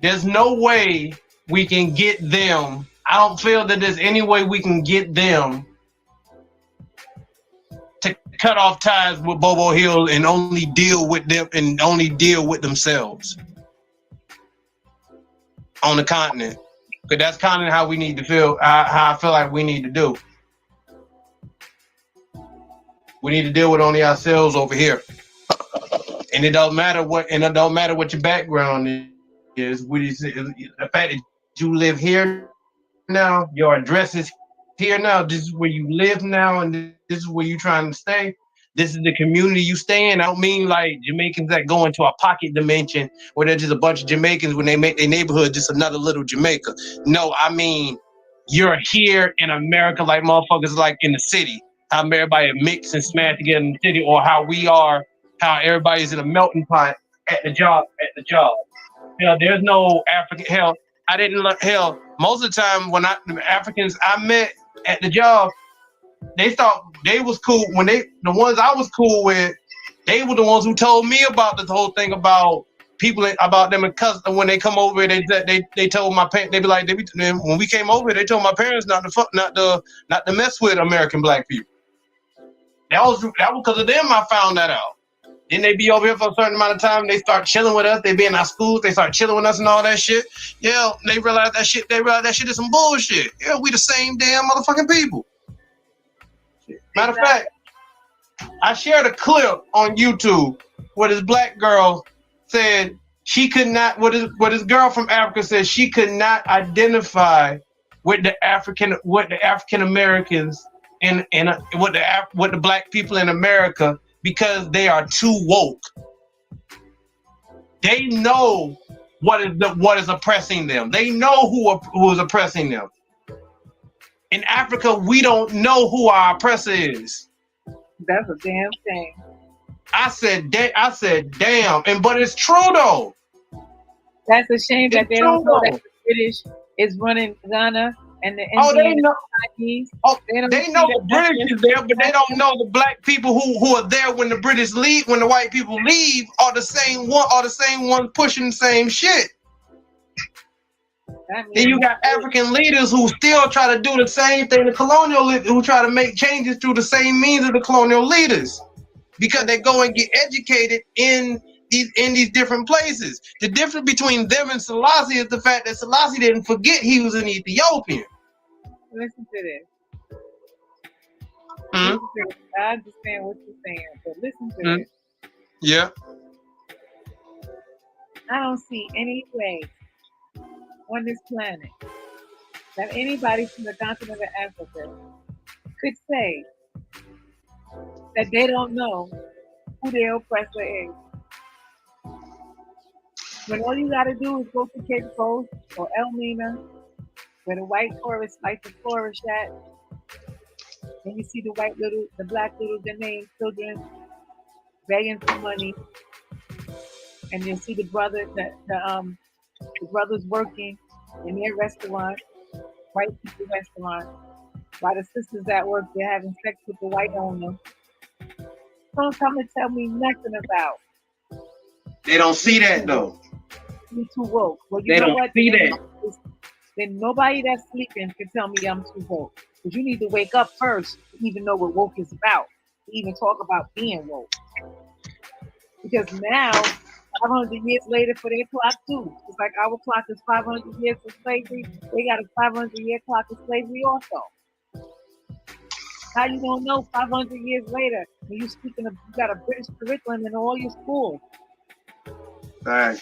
there's no way we can get them. I don't feel that there's any way we can get them to cut off ties with Bobo Hill and only deal with them and only deal with themselves on the continent. Because that's kind of how we need to feel. How I feel like we need to do. We need to deal with only ourselves over here, and it don't matter what. And it don't matter what your background is. The fact that you live here now, your address is here now. This is where you live now, and this is where you're trying to stay. This is the community you stay in. I don't mean like Jamaicans that go into a pocket dimension where there's just a bunch of Jamaicans when they make their neighborhood just another little Jamaica. No, I mean you're here in America like motherfuckers like in the city. How everybody mix and smash together in the city, or how we are, how everybody's in a melting pot at the job. Hell, there's no African. Hell, I didn't look. Hell, most of the time when the Africans I met at the job, they thought they was cool. When the ones I was cool with, they were the ones who told me about this whole thing about people, about them and custom. When they come over, they told my parents. They be like, when we came over, they told my parents not to mess with American black people. That was because of them. I found that out. Then they be over here for a certain amount of time. They start chilling with us. They be in our schools. They start chilling with us and all that shit. Yeah, they realize that shit. They realize that shit is some bullshit. Yeah, we the same damn motherfucking people. Matter of fact, I shared a clip on YouTube where this black girl said she could not. What this girl from Africa said she could not identify with the African Americans and what the black people in America because they are too woke. They know what is oppressing them. They know who is oppressing them. In Africa, we don't know who our oppressor is. That's a damn thing. I said, damn, but it's true though. That's a shame that they don't know that the British is running Ghana and the Indian Chinese. They know the British is there, but they don't know the black people who are there when the British leave. When the white people leave, are the same ones pushing the same shit. Then you got African leaders who still try to do the same thing. The colonial leaders who try to make changes through the same means of the colonial leaders, because they go and get educated in these different places. The difference between them and Selassie is the fact that Selassie didn't forget he was an Ethiopian. Listen to this. Mm-hmm. Listen to this. I understand what you're saying, but listen to this. Yeah. I don't see any way on this planet that anybody from the continent of Africa could say that they don't know who their oppressor is. When all you gotta do is go to Cape Coast or Elmina, where the white tourists like to flourish at, and you see the black little Ghanaian children begging for money, and you see the brothers working in their restaurant, white people restaurant, while the sisters at work they're having sex with the white owner. Don't come and tell me nothing about. They don't see that though. You too woke. Well, they don't see that. Then nobody that's sleeping can tell me I'm too woke. Because you need to wake up first to even know what woke is about. To even talk about being woke. Because now, 500 years later for their clock too. It's like our clock is 500 years of slavery. They got a 500-year clock of slavery also. How you don't know 500 years later when you got a British curriculum in all your schools? Right.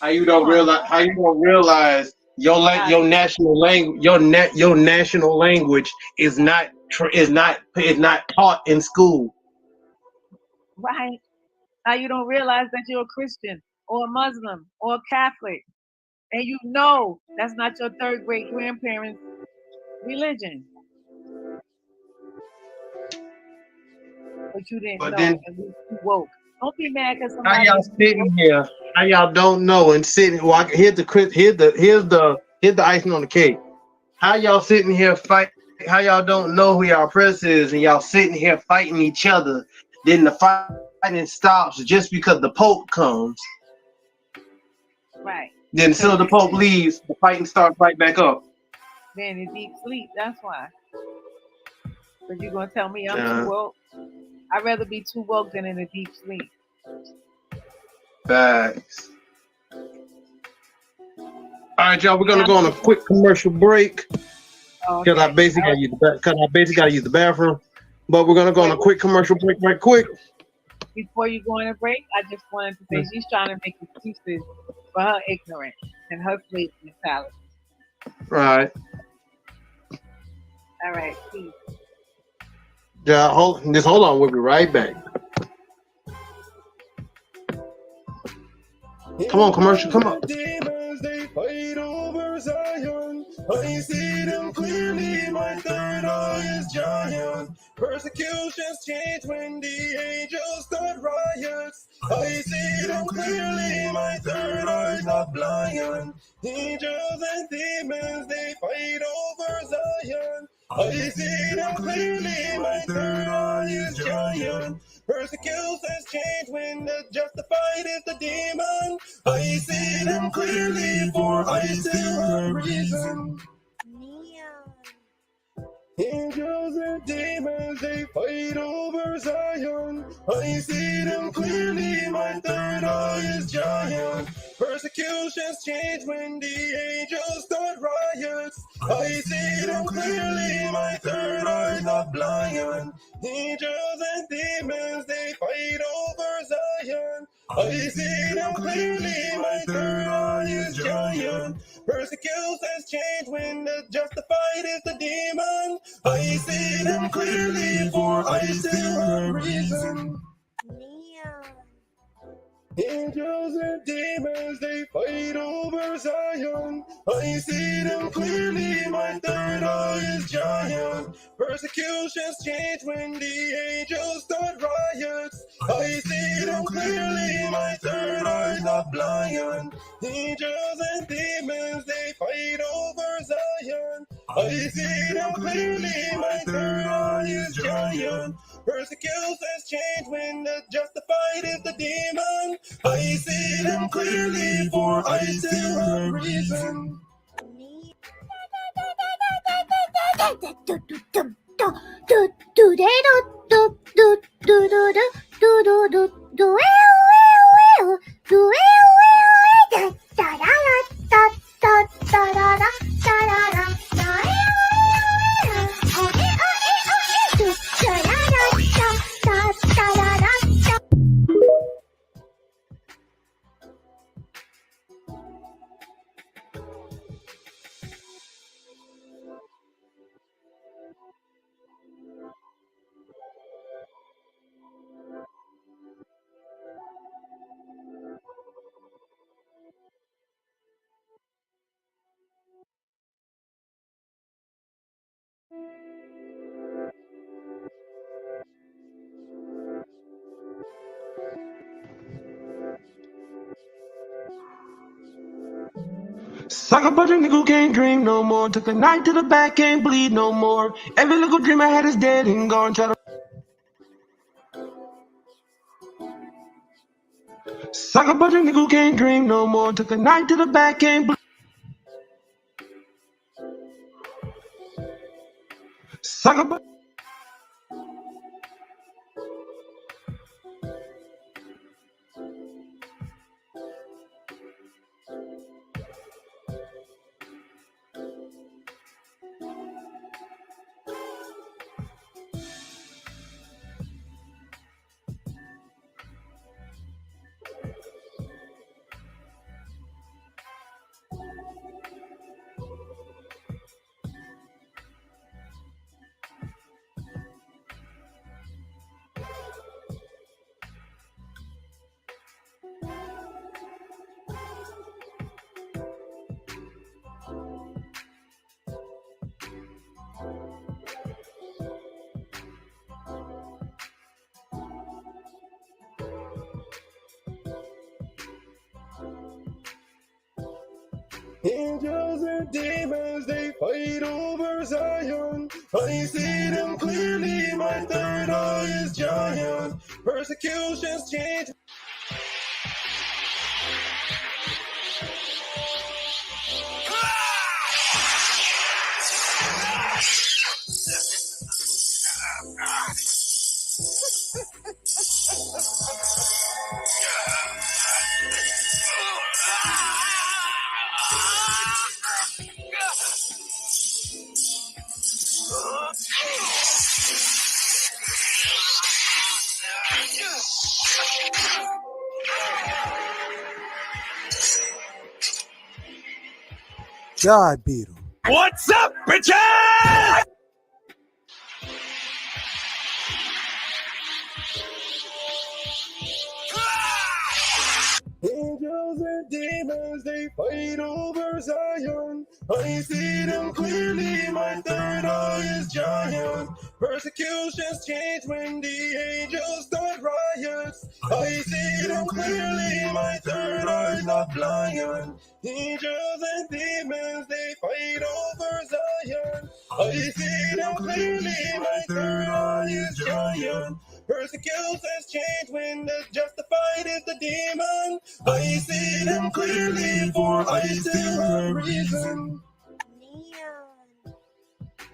How you don't realize your national language your national language is not taught in school. Right. How you don't realize that you're a Christian or a Muslim or a Catholic, and you know that's not your third great grandparents' religion. But you didn't know, and you woke. Don't be mad because somebody. How y'all sitting here? How y'all don't know and sitting? Well, here's the icing on the cake. How y'all sitting here fight? How y'all don't know who y'all oppressor is, and y'all sitting here fighting each other? Then the fighting stops just because the Pope comes. Right. Then as soon as the Pope leaves, the fighting starts right back up. Then in deep sleep. That's why. But you gonna tell me I'm too woke? I'd rather be too woke than in a deep sleep. Facts. All right, y'all. We're gonna go on a quick commercial break because I basically gotta use the bathroom. But we're gonna go on a quick commercial break, right quick. Before you go on a break, I just wanted to say she's trying to make excuses for her ignorance and her sleep mentality. Right. All right, peace. Yeah. Hold on. We'll be right back. Come on, commercial. Come on. Demons, they fight over Zion. I see them clearly, my third eye is giant. Persecutions change when the angels start riots. I see them clearly, my third eye's not blind. Angels and demons, they fight over Zion. I see them clearly, my third eye is giant. Persecutions change when the justified is the demon. I see them clearly, for I still have reason. Angels and demons, they fight over Zion. I see them clearly, my third eye is giant. Persecutions change when the angels start riots. I see them clearly, my third eye not blind. Angels and demons, they fight over Zion. I see them clearly, my third eye is giant. Persecutions change when the justified is the demon. I see them clearly, for I still have reason. Angels and demons, they fight over Zion. I see them clearly, my third eye is giant. Persecutions change when the angels start riots. I see them clearly, my third eye not blind. Angels and demons, they fight over Zion. I see them clearly, my third eye is giant. Persecutions change when the justified is the demon. I see them clearly, for I still have reason. Suck a bunch of nigga who can't dream no more. Took the night to the back, can't bleed no more. Every little dream I had is dead and gone. Try to suck a bunch of nigga who can't dream no more. Took the night to the back, can't bleed. Suck a bunch. Angels and demons, they fight over Zion. I see them clearly, my third eye is giant. Persecutions change. God beetle. What's up, bitches? Angels and demons, they fight over Zion. I see them clearly, my third eye is giant. Persecutions change when the angels start riots. I see them clearly, my third eye's not blind. Angels and demons, they fight over Zion. I see them clearly, my third eye is giant. Persecutions change when the justified is the demon. I see them clearly, for I still have reason.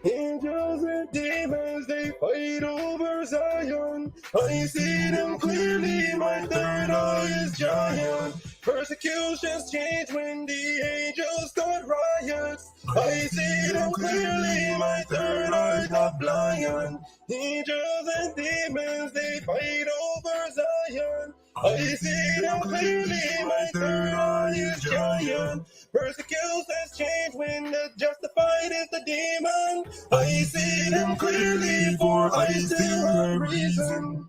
Angels and demons, they fight over Zion. I see them clearly, my third eye is giant. Persecutions change when the angels start riots. I see them clearly, my third eye's not blind. Angels and demons, they fight over Zion. I see them clearly, my third eye is giant. Persecutions change when the justified is the demon. I see them clearly, for I still have reason.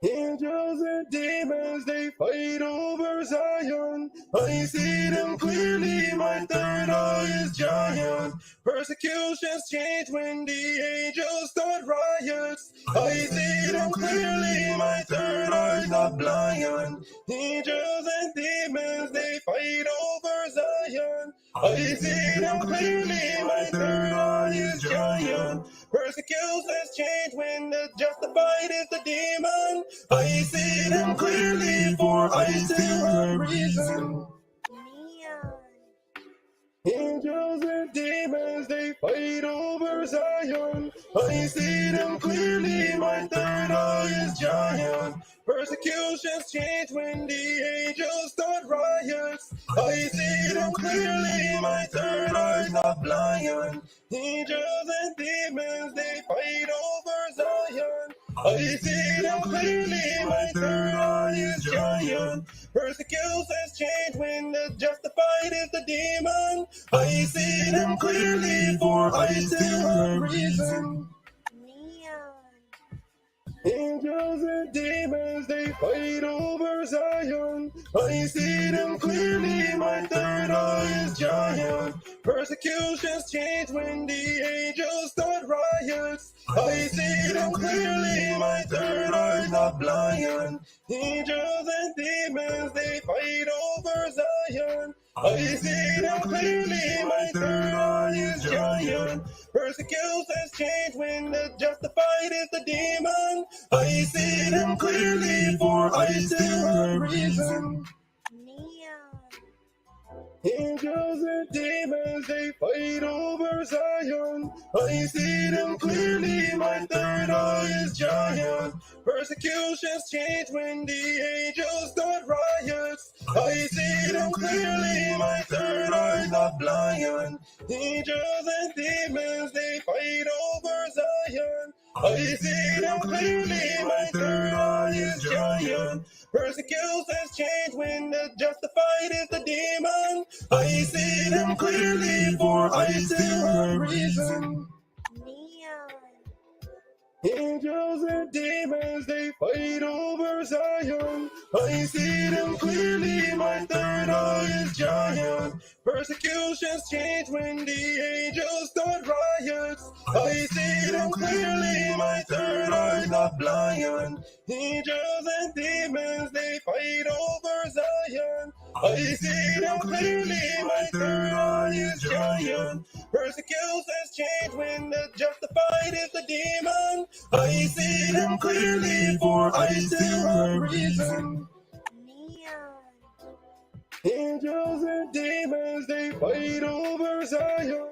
Angels and demons, they fight over Zion. I see them clearly, my third eye is giant. Persecutions change when the angels start riots. I see them clearly, my third eye's not blind. Angels and demons, they fight over Zion. I see them clearly, my third eye is giant. Persecutions change when the justified is the demon. I see them clearly, for I still have reason. Angels and demons, they fight over Zion. I see them clearly, my third eye is giant. Persecutions change when the angels start riots. I see them clearly, my third eye's not blind. Angels and demons, they fight over Zion. I see them clearly, my third eye is giant. Persecutions change when the justified is the demon. I see them clearly, for I still have reason. Angels and demons, they fight over Zion. I see them clearly, my third eye is giant. Persecutions change when the angels start riots. I see them clearly, my third eye's not blind. Angels and demons, they fight over Zion. I see them clearly, my third eye is giant. Persecutions change when the justified is the demon. I see them clearly, for I still have reason. Angels and demons, they fight over Zion. I see them clearly, my third eye is giant. Persecutions change when the angels start riots. I see them clearly, my third eye's not blind. Angels and demons, they fight over Zion. I see them clearly, my third eye is giant. Persecutions change when the justified is the demon. I see them clearly, for I still have reason. Angels and demons, they fight over Zion. I see them clearly, my third eye is giant. Persecutions change when the angels start riots. I see them clearly, my third eye's not blind. Angels and demons, they fight over Zion. I see them clearly, my third eye is giant. Persecutions change when the justified is the demon. I see them clearly, for I still have reason. Angels and demons, they fight over Zion.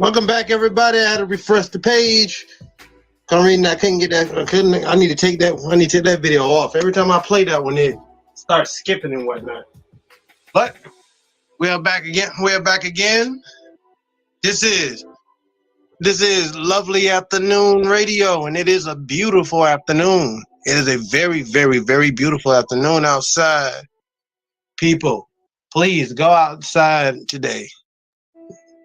Welcome back, everybody. I had to refresh the page. For reason I couldn't get that. I need to take that. I need to take that video off. Every time I play that one, it starts skipping and whatnot. But we are back again. We are back again. This is Lovely Afternoon Radio, and it is a beautiful afternoon. It is a very, very, very beautiful afternoon outside. People, please go outside today.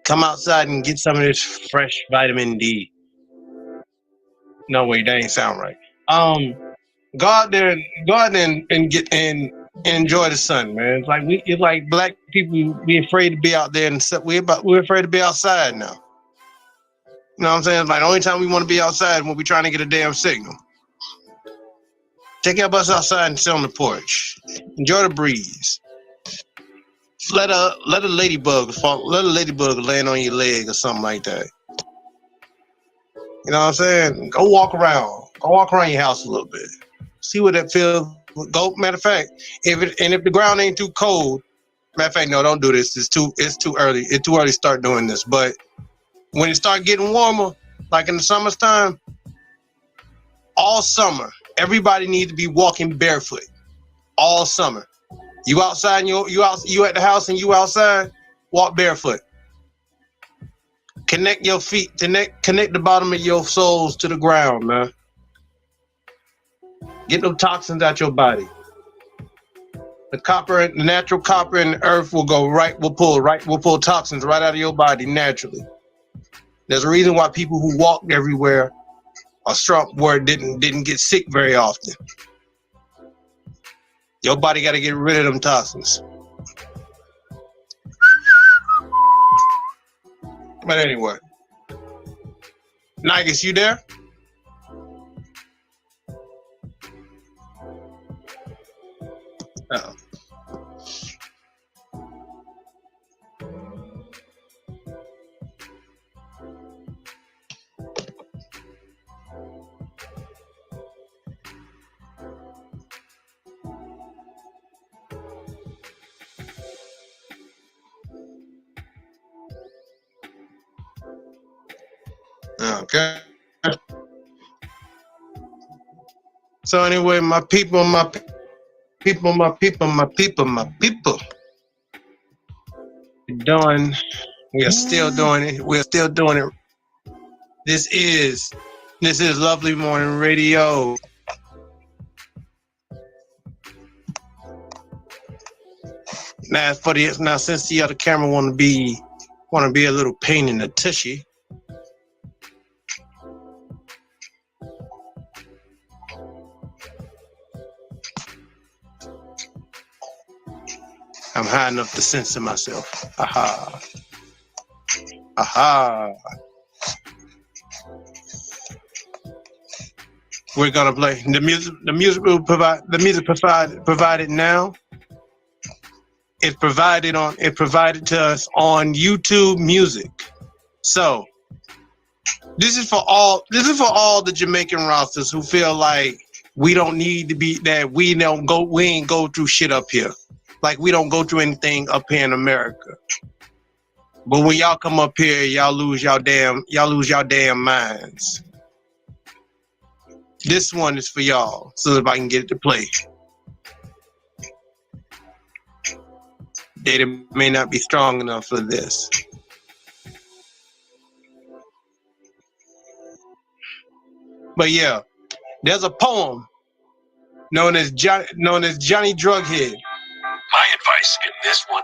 Come outside and get some of this fresh vitamin D. No, wait, that ain't sound right. Go out there and get and enjoy the sun, man. It's like black people be afraid to be out there and we're afraid to be outside now. You know what I'm saying? Like the only time we want to be outside when we're trying to get a damn signal. Take your bus outside and sit on the porch. Enjoy the breeze. Let a ladybug land on your leg or something like that. You know what I'm saying? Go walk around. Go walk around your house a little bit. See what that feels. Go. Matter of fact, if the ground ain't too cold, matter of fact, no, don't do this. It's too early. It's too early to start doing this. But when it start getting warmer, like in the summertime, all summer, everybody needs to be walking barefoot. All summer. You outside and you at the house and you outside, walk barefoot. Connect your feet, connect the bottom of your soles to the ground, man. Get them toxins out your body. The natural copper in the earth will pull toxins right out of your body naturally. There's a reason why people who walked everywhere are strong, didn't get sick very often. Your body got to get rid of them toxins. But anyway, Nigus, you there? Uh-oh. Okay. So anyway, my people. We are still doing it. We're still doing it. This is Lovely Morning Radio. Now since the other camera want to be a little pain in the tushy. I'm high enough to censor myself. Aha. Aha. We're gonna play the music. The music provided now. It's provided to us on YouTube Music. So this is for all the Jamaican rosters who feel like we don't need to be that we ain't go through shit up here. Like we don't go through anything up here in America. But when y'all come up here, y'all lose y'all damn minds. This one is for y'all, so if I can get it to play. Data may not be strong enough for this. But yeah, there's a poem known as Johnny Drughead. My advice in this one.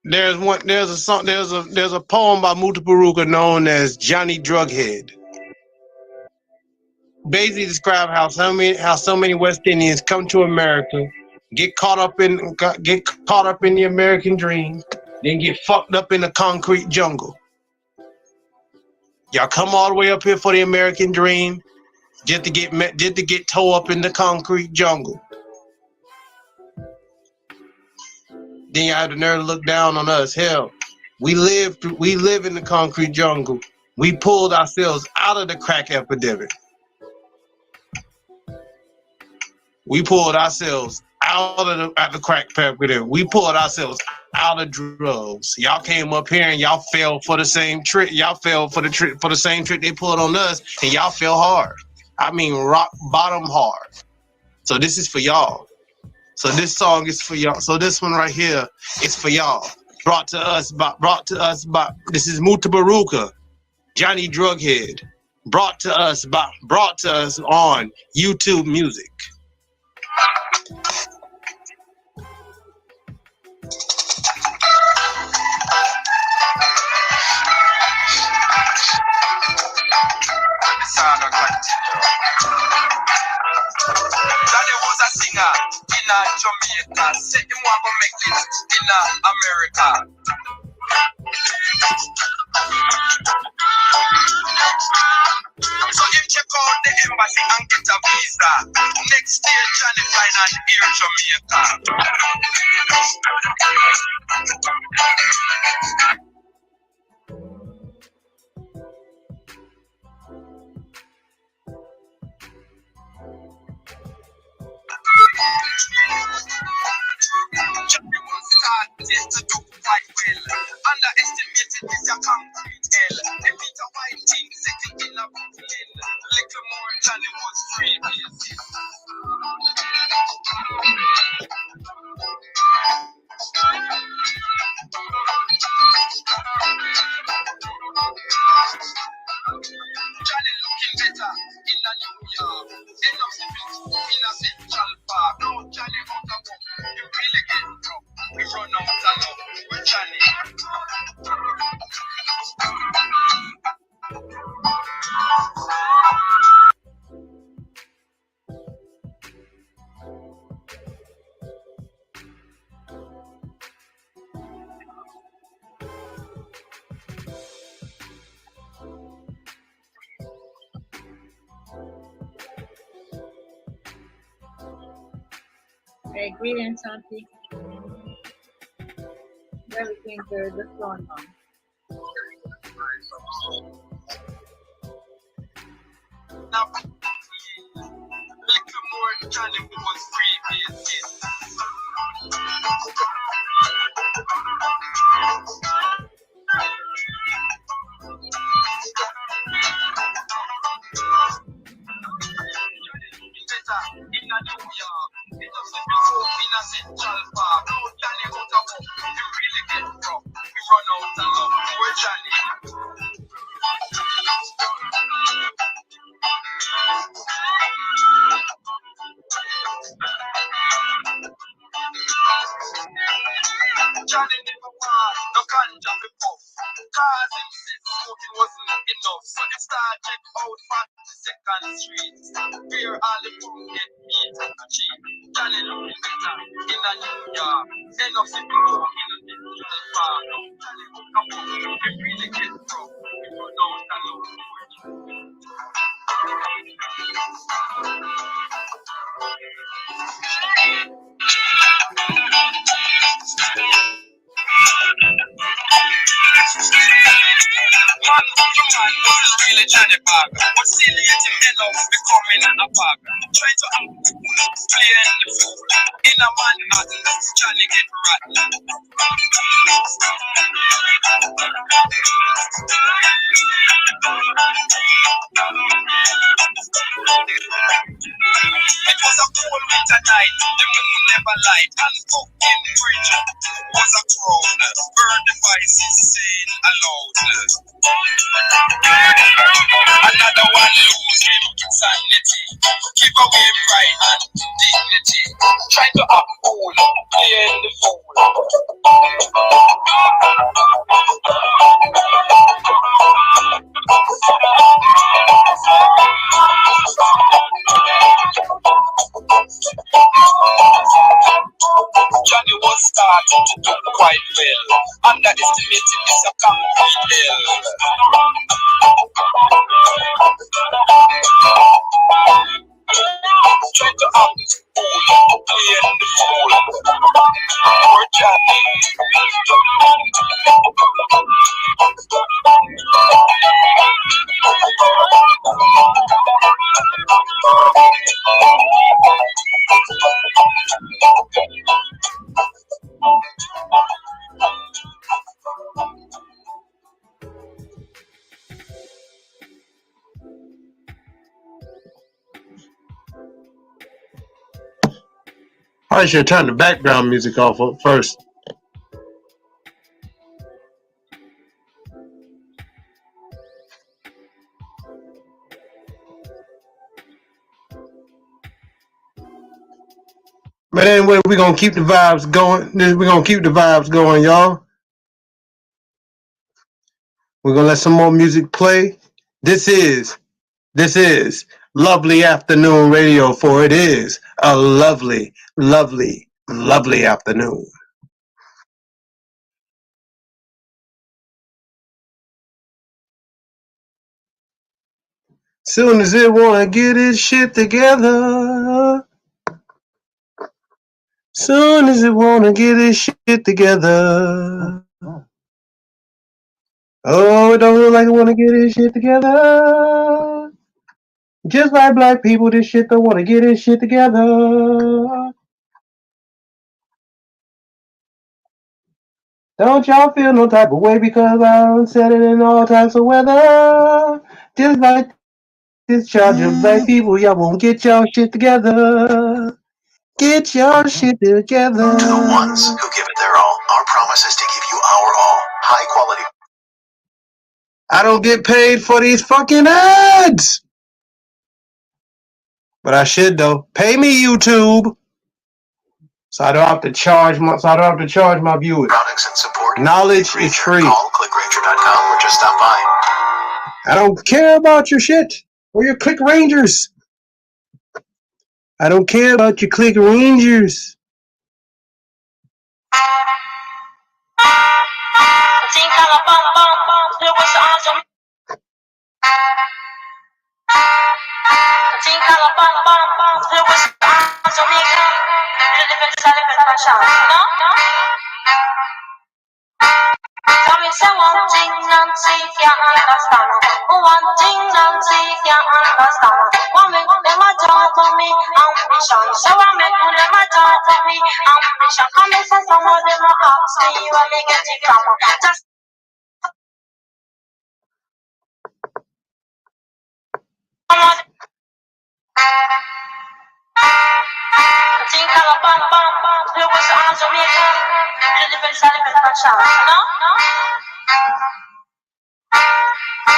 There's a poem by Mutabaruka known as Johnny Drughead. Basically describe how so many West Indians come to America, get caught up in the American dream, then get fucked up in the concrete jungle. Y'all come all the way up here for the American dream, just to get towed up in the concrete jungle. Then you have the nerve to look down on us. Hell, we live in the concrete jungle. We pulled ourselves out of the crack epidemic. We pulled ourselves out of the crack epidemic. We pulled ourselves out of drugs. Y'all came up here and y'all fell for the same trick. Y'all fell for the same trick they pulled on us, and y'all fell hard. I mean, rock bottom hard. So this is for y'all. So this song is for y'all. So this one right here is for y'all. Brought to us by. This is Mutabaruka, Johnny Drughead. Brought to us on YouTube Music. Daddy was a singer in Jamaica. Said him want to make it in America. So him check out the embassy and get a visa. Next year Johnny flying on Air Jamaica. Johnny was started to do quite well. Underestimated is a concrete hell. They beat a white team, second in a Brooklyn. Little more Johnny was free basic. Johnny looking better in a New York. End up sipping in a Central Park. Now Johnny out of work. You really get broke. We run out of love with Johnny. Hey, greetings, Shanti. Everything good. What's going on? Now, little more Johnny was free basic. In a New York, it doesn't be so in a Central Park. No Johnny out of work, you really get broke. We run out of love for Johnny. Johnny never want no ganja before. Cause him said smoking wasn't enough. So he started check out 42nd Street. Where all the food get meat and cheap. Johnny looking better in a New York. End up sipping coke in a Central Park. Johnny hook up, he really get broke. We run out of love for you. Man to man was really Johnny Bag. But still yet him end up becoming a bag. Trying to act cool, playing the fool. In a Manhattan, Johnny get rotten. It was a cold winter night, the moon never light, and fucking bridge was a crowd. Bird devices saying aloud. Another one lose him sanity, give away pride and dignity. Try to act cool, playing the fool. Johnny was starting to do quite well. Underestimated is a concrete hell. Try to act cool, playing the fool. Poor Johnny. Probably should turn the background music off first. But anyway, we're gonna keep the vibes going. We're gonna keep the vibes going, y'all. We're gonna let some more music play. This is lovely afternoon radio, for it is a lovely, lovely, lovely afternoon. Soon as it wanna get its shit together. Soon as it wanna get its shit together. Oh, it don't look like it wanna get its shit together. Just like black people, this shit don't wanna get its shit together. Don't y'all feel no type of way because I'm setting in all types of weather. Just like this charge of black people, y'all won't get y'all shit together. Get your shit together. To the ones who give it their all, our promise is to give you our all. High quality. I don't get paid for these fucking ads. But I should though. Pay me, YouTube. So I don't have to charge my viewers. Products and support. Knowledge is free. Call ClickRanger.com or just stop by. I don't care about your shit or your Click Rangers. I don't care about your Click Rangers. Say one thing, Nancy, can't understand. One thing, Nancy, can't understand. One make them a talk for me, ambition. So I make them a talk for me, ambition. Come and say some of them a ask me where they get it from. Just think of a bam bam bam. There was a Jamaica. The different satisfaction. No, no.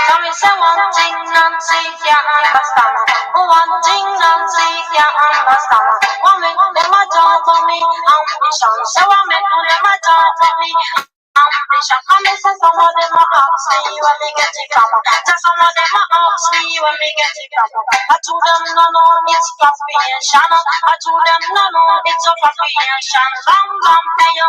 Come and say one thing, Nancy, can't understand. One thing, Nancy, can't understand. One make them a talk for me, ambition. So I make them a talk for me, ambition. Come and say some of them a ask me where they get it from. Just some of them a ask me where they get it from. I told them no, no, it's appropriation. I told them no, no, it's appropriation. Bam, bam, hey,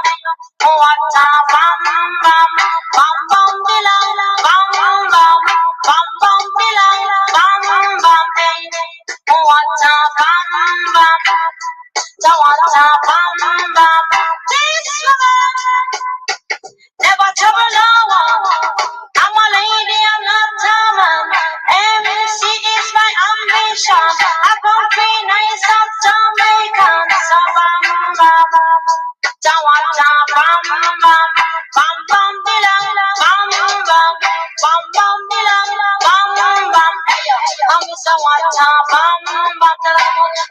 what a bam, bam, bam, bam, bilang, bam, bam, bam, bam, bilang, bam, bam, hey, what a bam, bam, what a bam, bam. This love never trouble no one. I'm a lady, I'm not a man. MC is my ambition. I come clean, nice of Jamaican. So bam, bam, Jawata, bam, bam, bam, bam, bilang, bam, bam, bam, bam, bilang, bam, bam. I'm Miss Wata, bam, bam,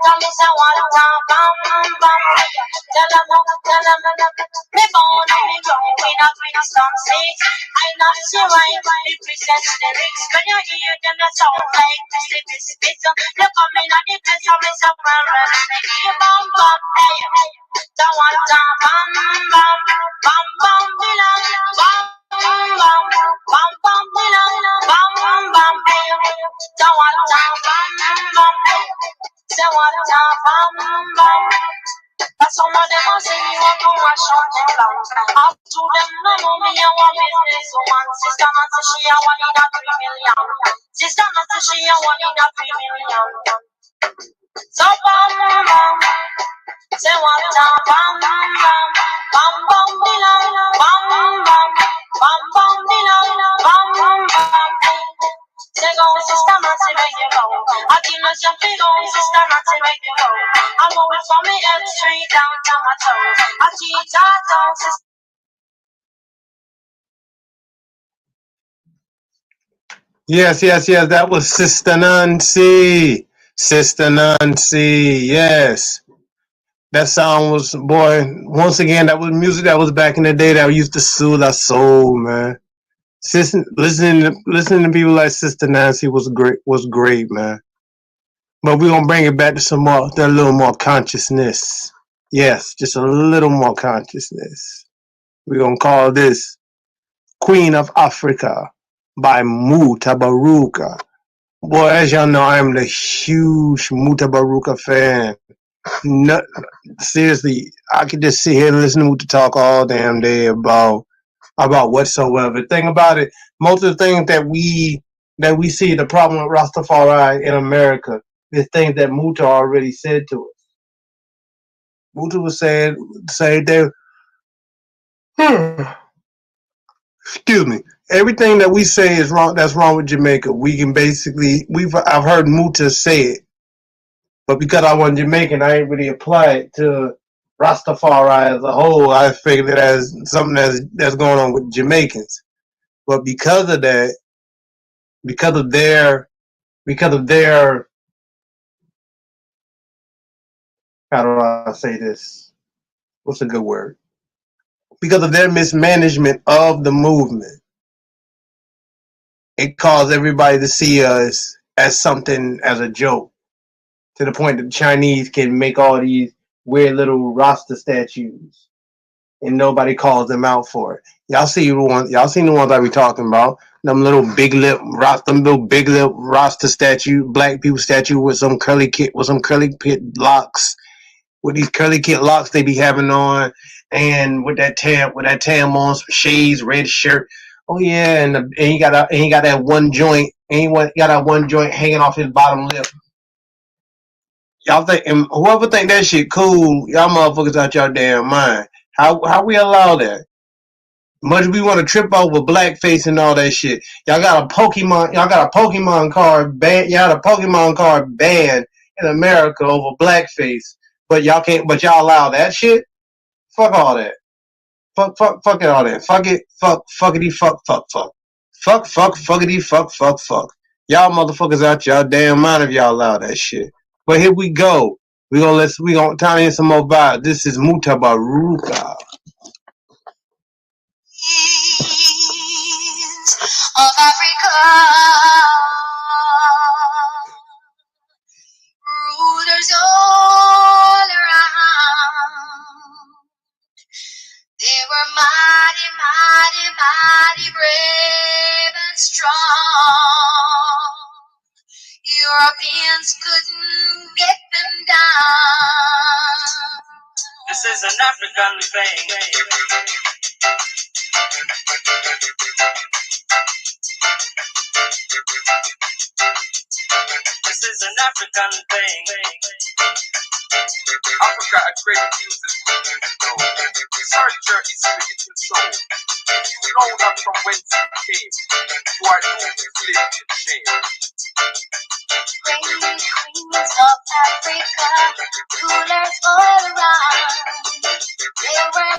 tell me say Wata, bam, bam. Tell them, me born and me grow in a Princeton state. I not see why it presents lyrics. When you hear them, that sound like Mississippi. You come in at the place, I'm Miss Wata, bam, bam, hey. Jawata, bam, bam, bam, bam, bilang, bam, bam, bam, bam, bilang, bam, bam, hey. Jawata, bam, bam, hey. Jawata, bam, bam. That's some of them are saying you want to wash out them down. Up to them, no, no, me, I want business woman. Sister Nancy, she a one in a 3 million. Sister Nancy, she a one in a 3 million. So bam, bam. Say what a bam, bam, bam, bam, bilang, bam, bam, bam, bam, bilang, bam, bam. Say go, sister Nancy, where you go? I think I should be go, sister Nancy, where you go? I go from me head straight down to my toes. I teach her down, sister. Yes, yes, yes. That was Sister Nancy. Sister Nancy, yes. That sound was, boy, once again, that was music that was back in the day that used to soothe our soul, man. Listening to people like Sister Nancy was great, man. But we're gonna bring it back to a little more consciousness. Yes, just a little more consciousness. We're gonna call this Queen of Africa by Mutabaruka. Boy, as y'all know, I am the huge Mutabaruka fan. No, seriously, I could just sit here and listen to Muta talk all damn day about whatsoever. Thing about it, most of the things that we see the problem with Rastafari in America is things that Muta already said to us. Muta was say that excuse me. Everything that we say is wrong. That's wrong with Jamaica. We can basically I've heard Muta say it, but because I wasn't Jamaican, I ain't really apply it to Rastafari as a whole. I figured it as something that's going on with Jamaicans. But because of their how do I say this? What's a good word? Because of their mismanagement of the movement, it caused everybody to see us as something, as a joke, to the point that the Chinese can make all these weird little Rasta statues and nobody calls them out for it. Y'all seen the ones I be talking about. Them little big lip Rasta statue, black people statue with some curly kid locks, with these curly kid locks they be having on, and with that tam on, some shades, red shirt. Oh yeah, and he got that one joint, hanging off his bottom lip. Y'all think, and whoever think that shit cool, y'all motherfuckers out your damn mind. How we allow that? Much we want to trip over blackface and all that shit. Y'all got a Pokemon card ban. Y'all had a Pokemon card banned in America over blackface, but y'all allow that shit. Fuck all that. Fuck it all that. Fuck it. Fuckity fuckity fuck. Y'all motherfuckers out y'all damn mind if y'all allow that shit. But here we go. We gonna turn in some more vibes. This is Mutabaruka. Of Africa, rulers all around. They were mighty, mighty, mighty brave and strong. Europeans couldn't get them down. This is an African thing. This is an African thing. Africa had great kings and queens ago. Searcher is spiritual soul. You know not from whence you came. You are doomed to live in shame. Great queens of Africa, rulers all around. They were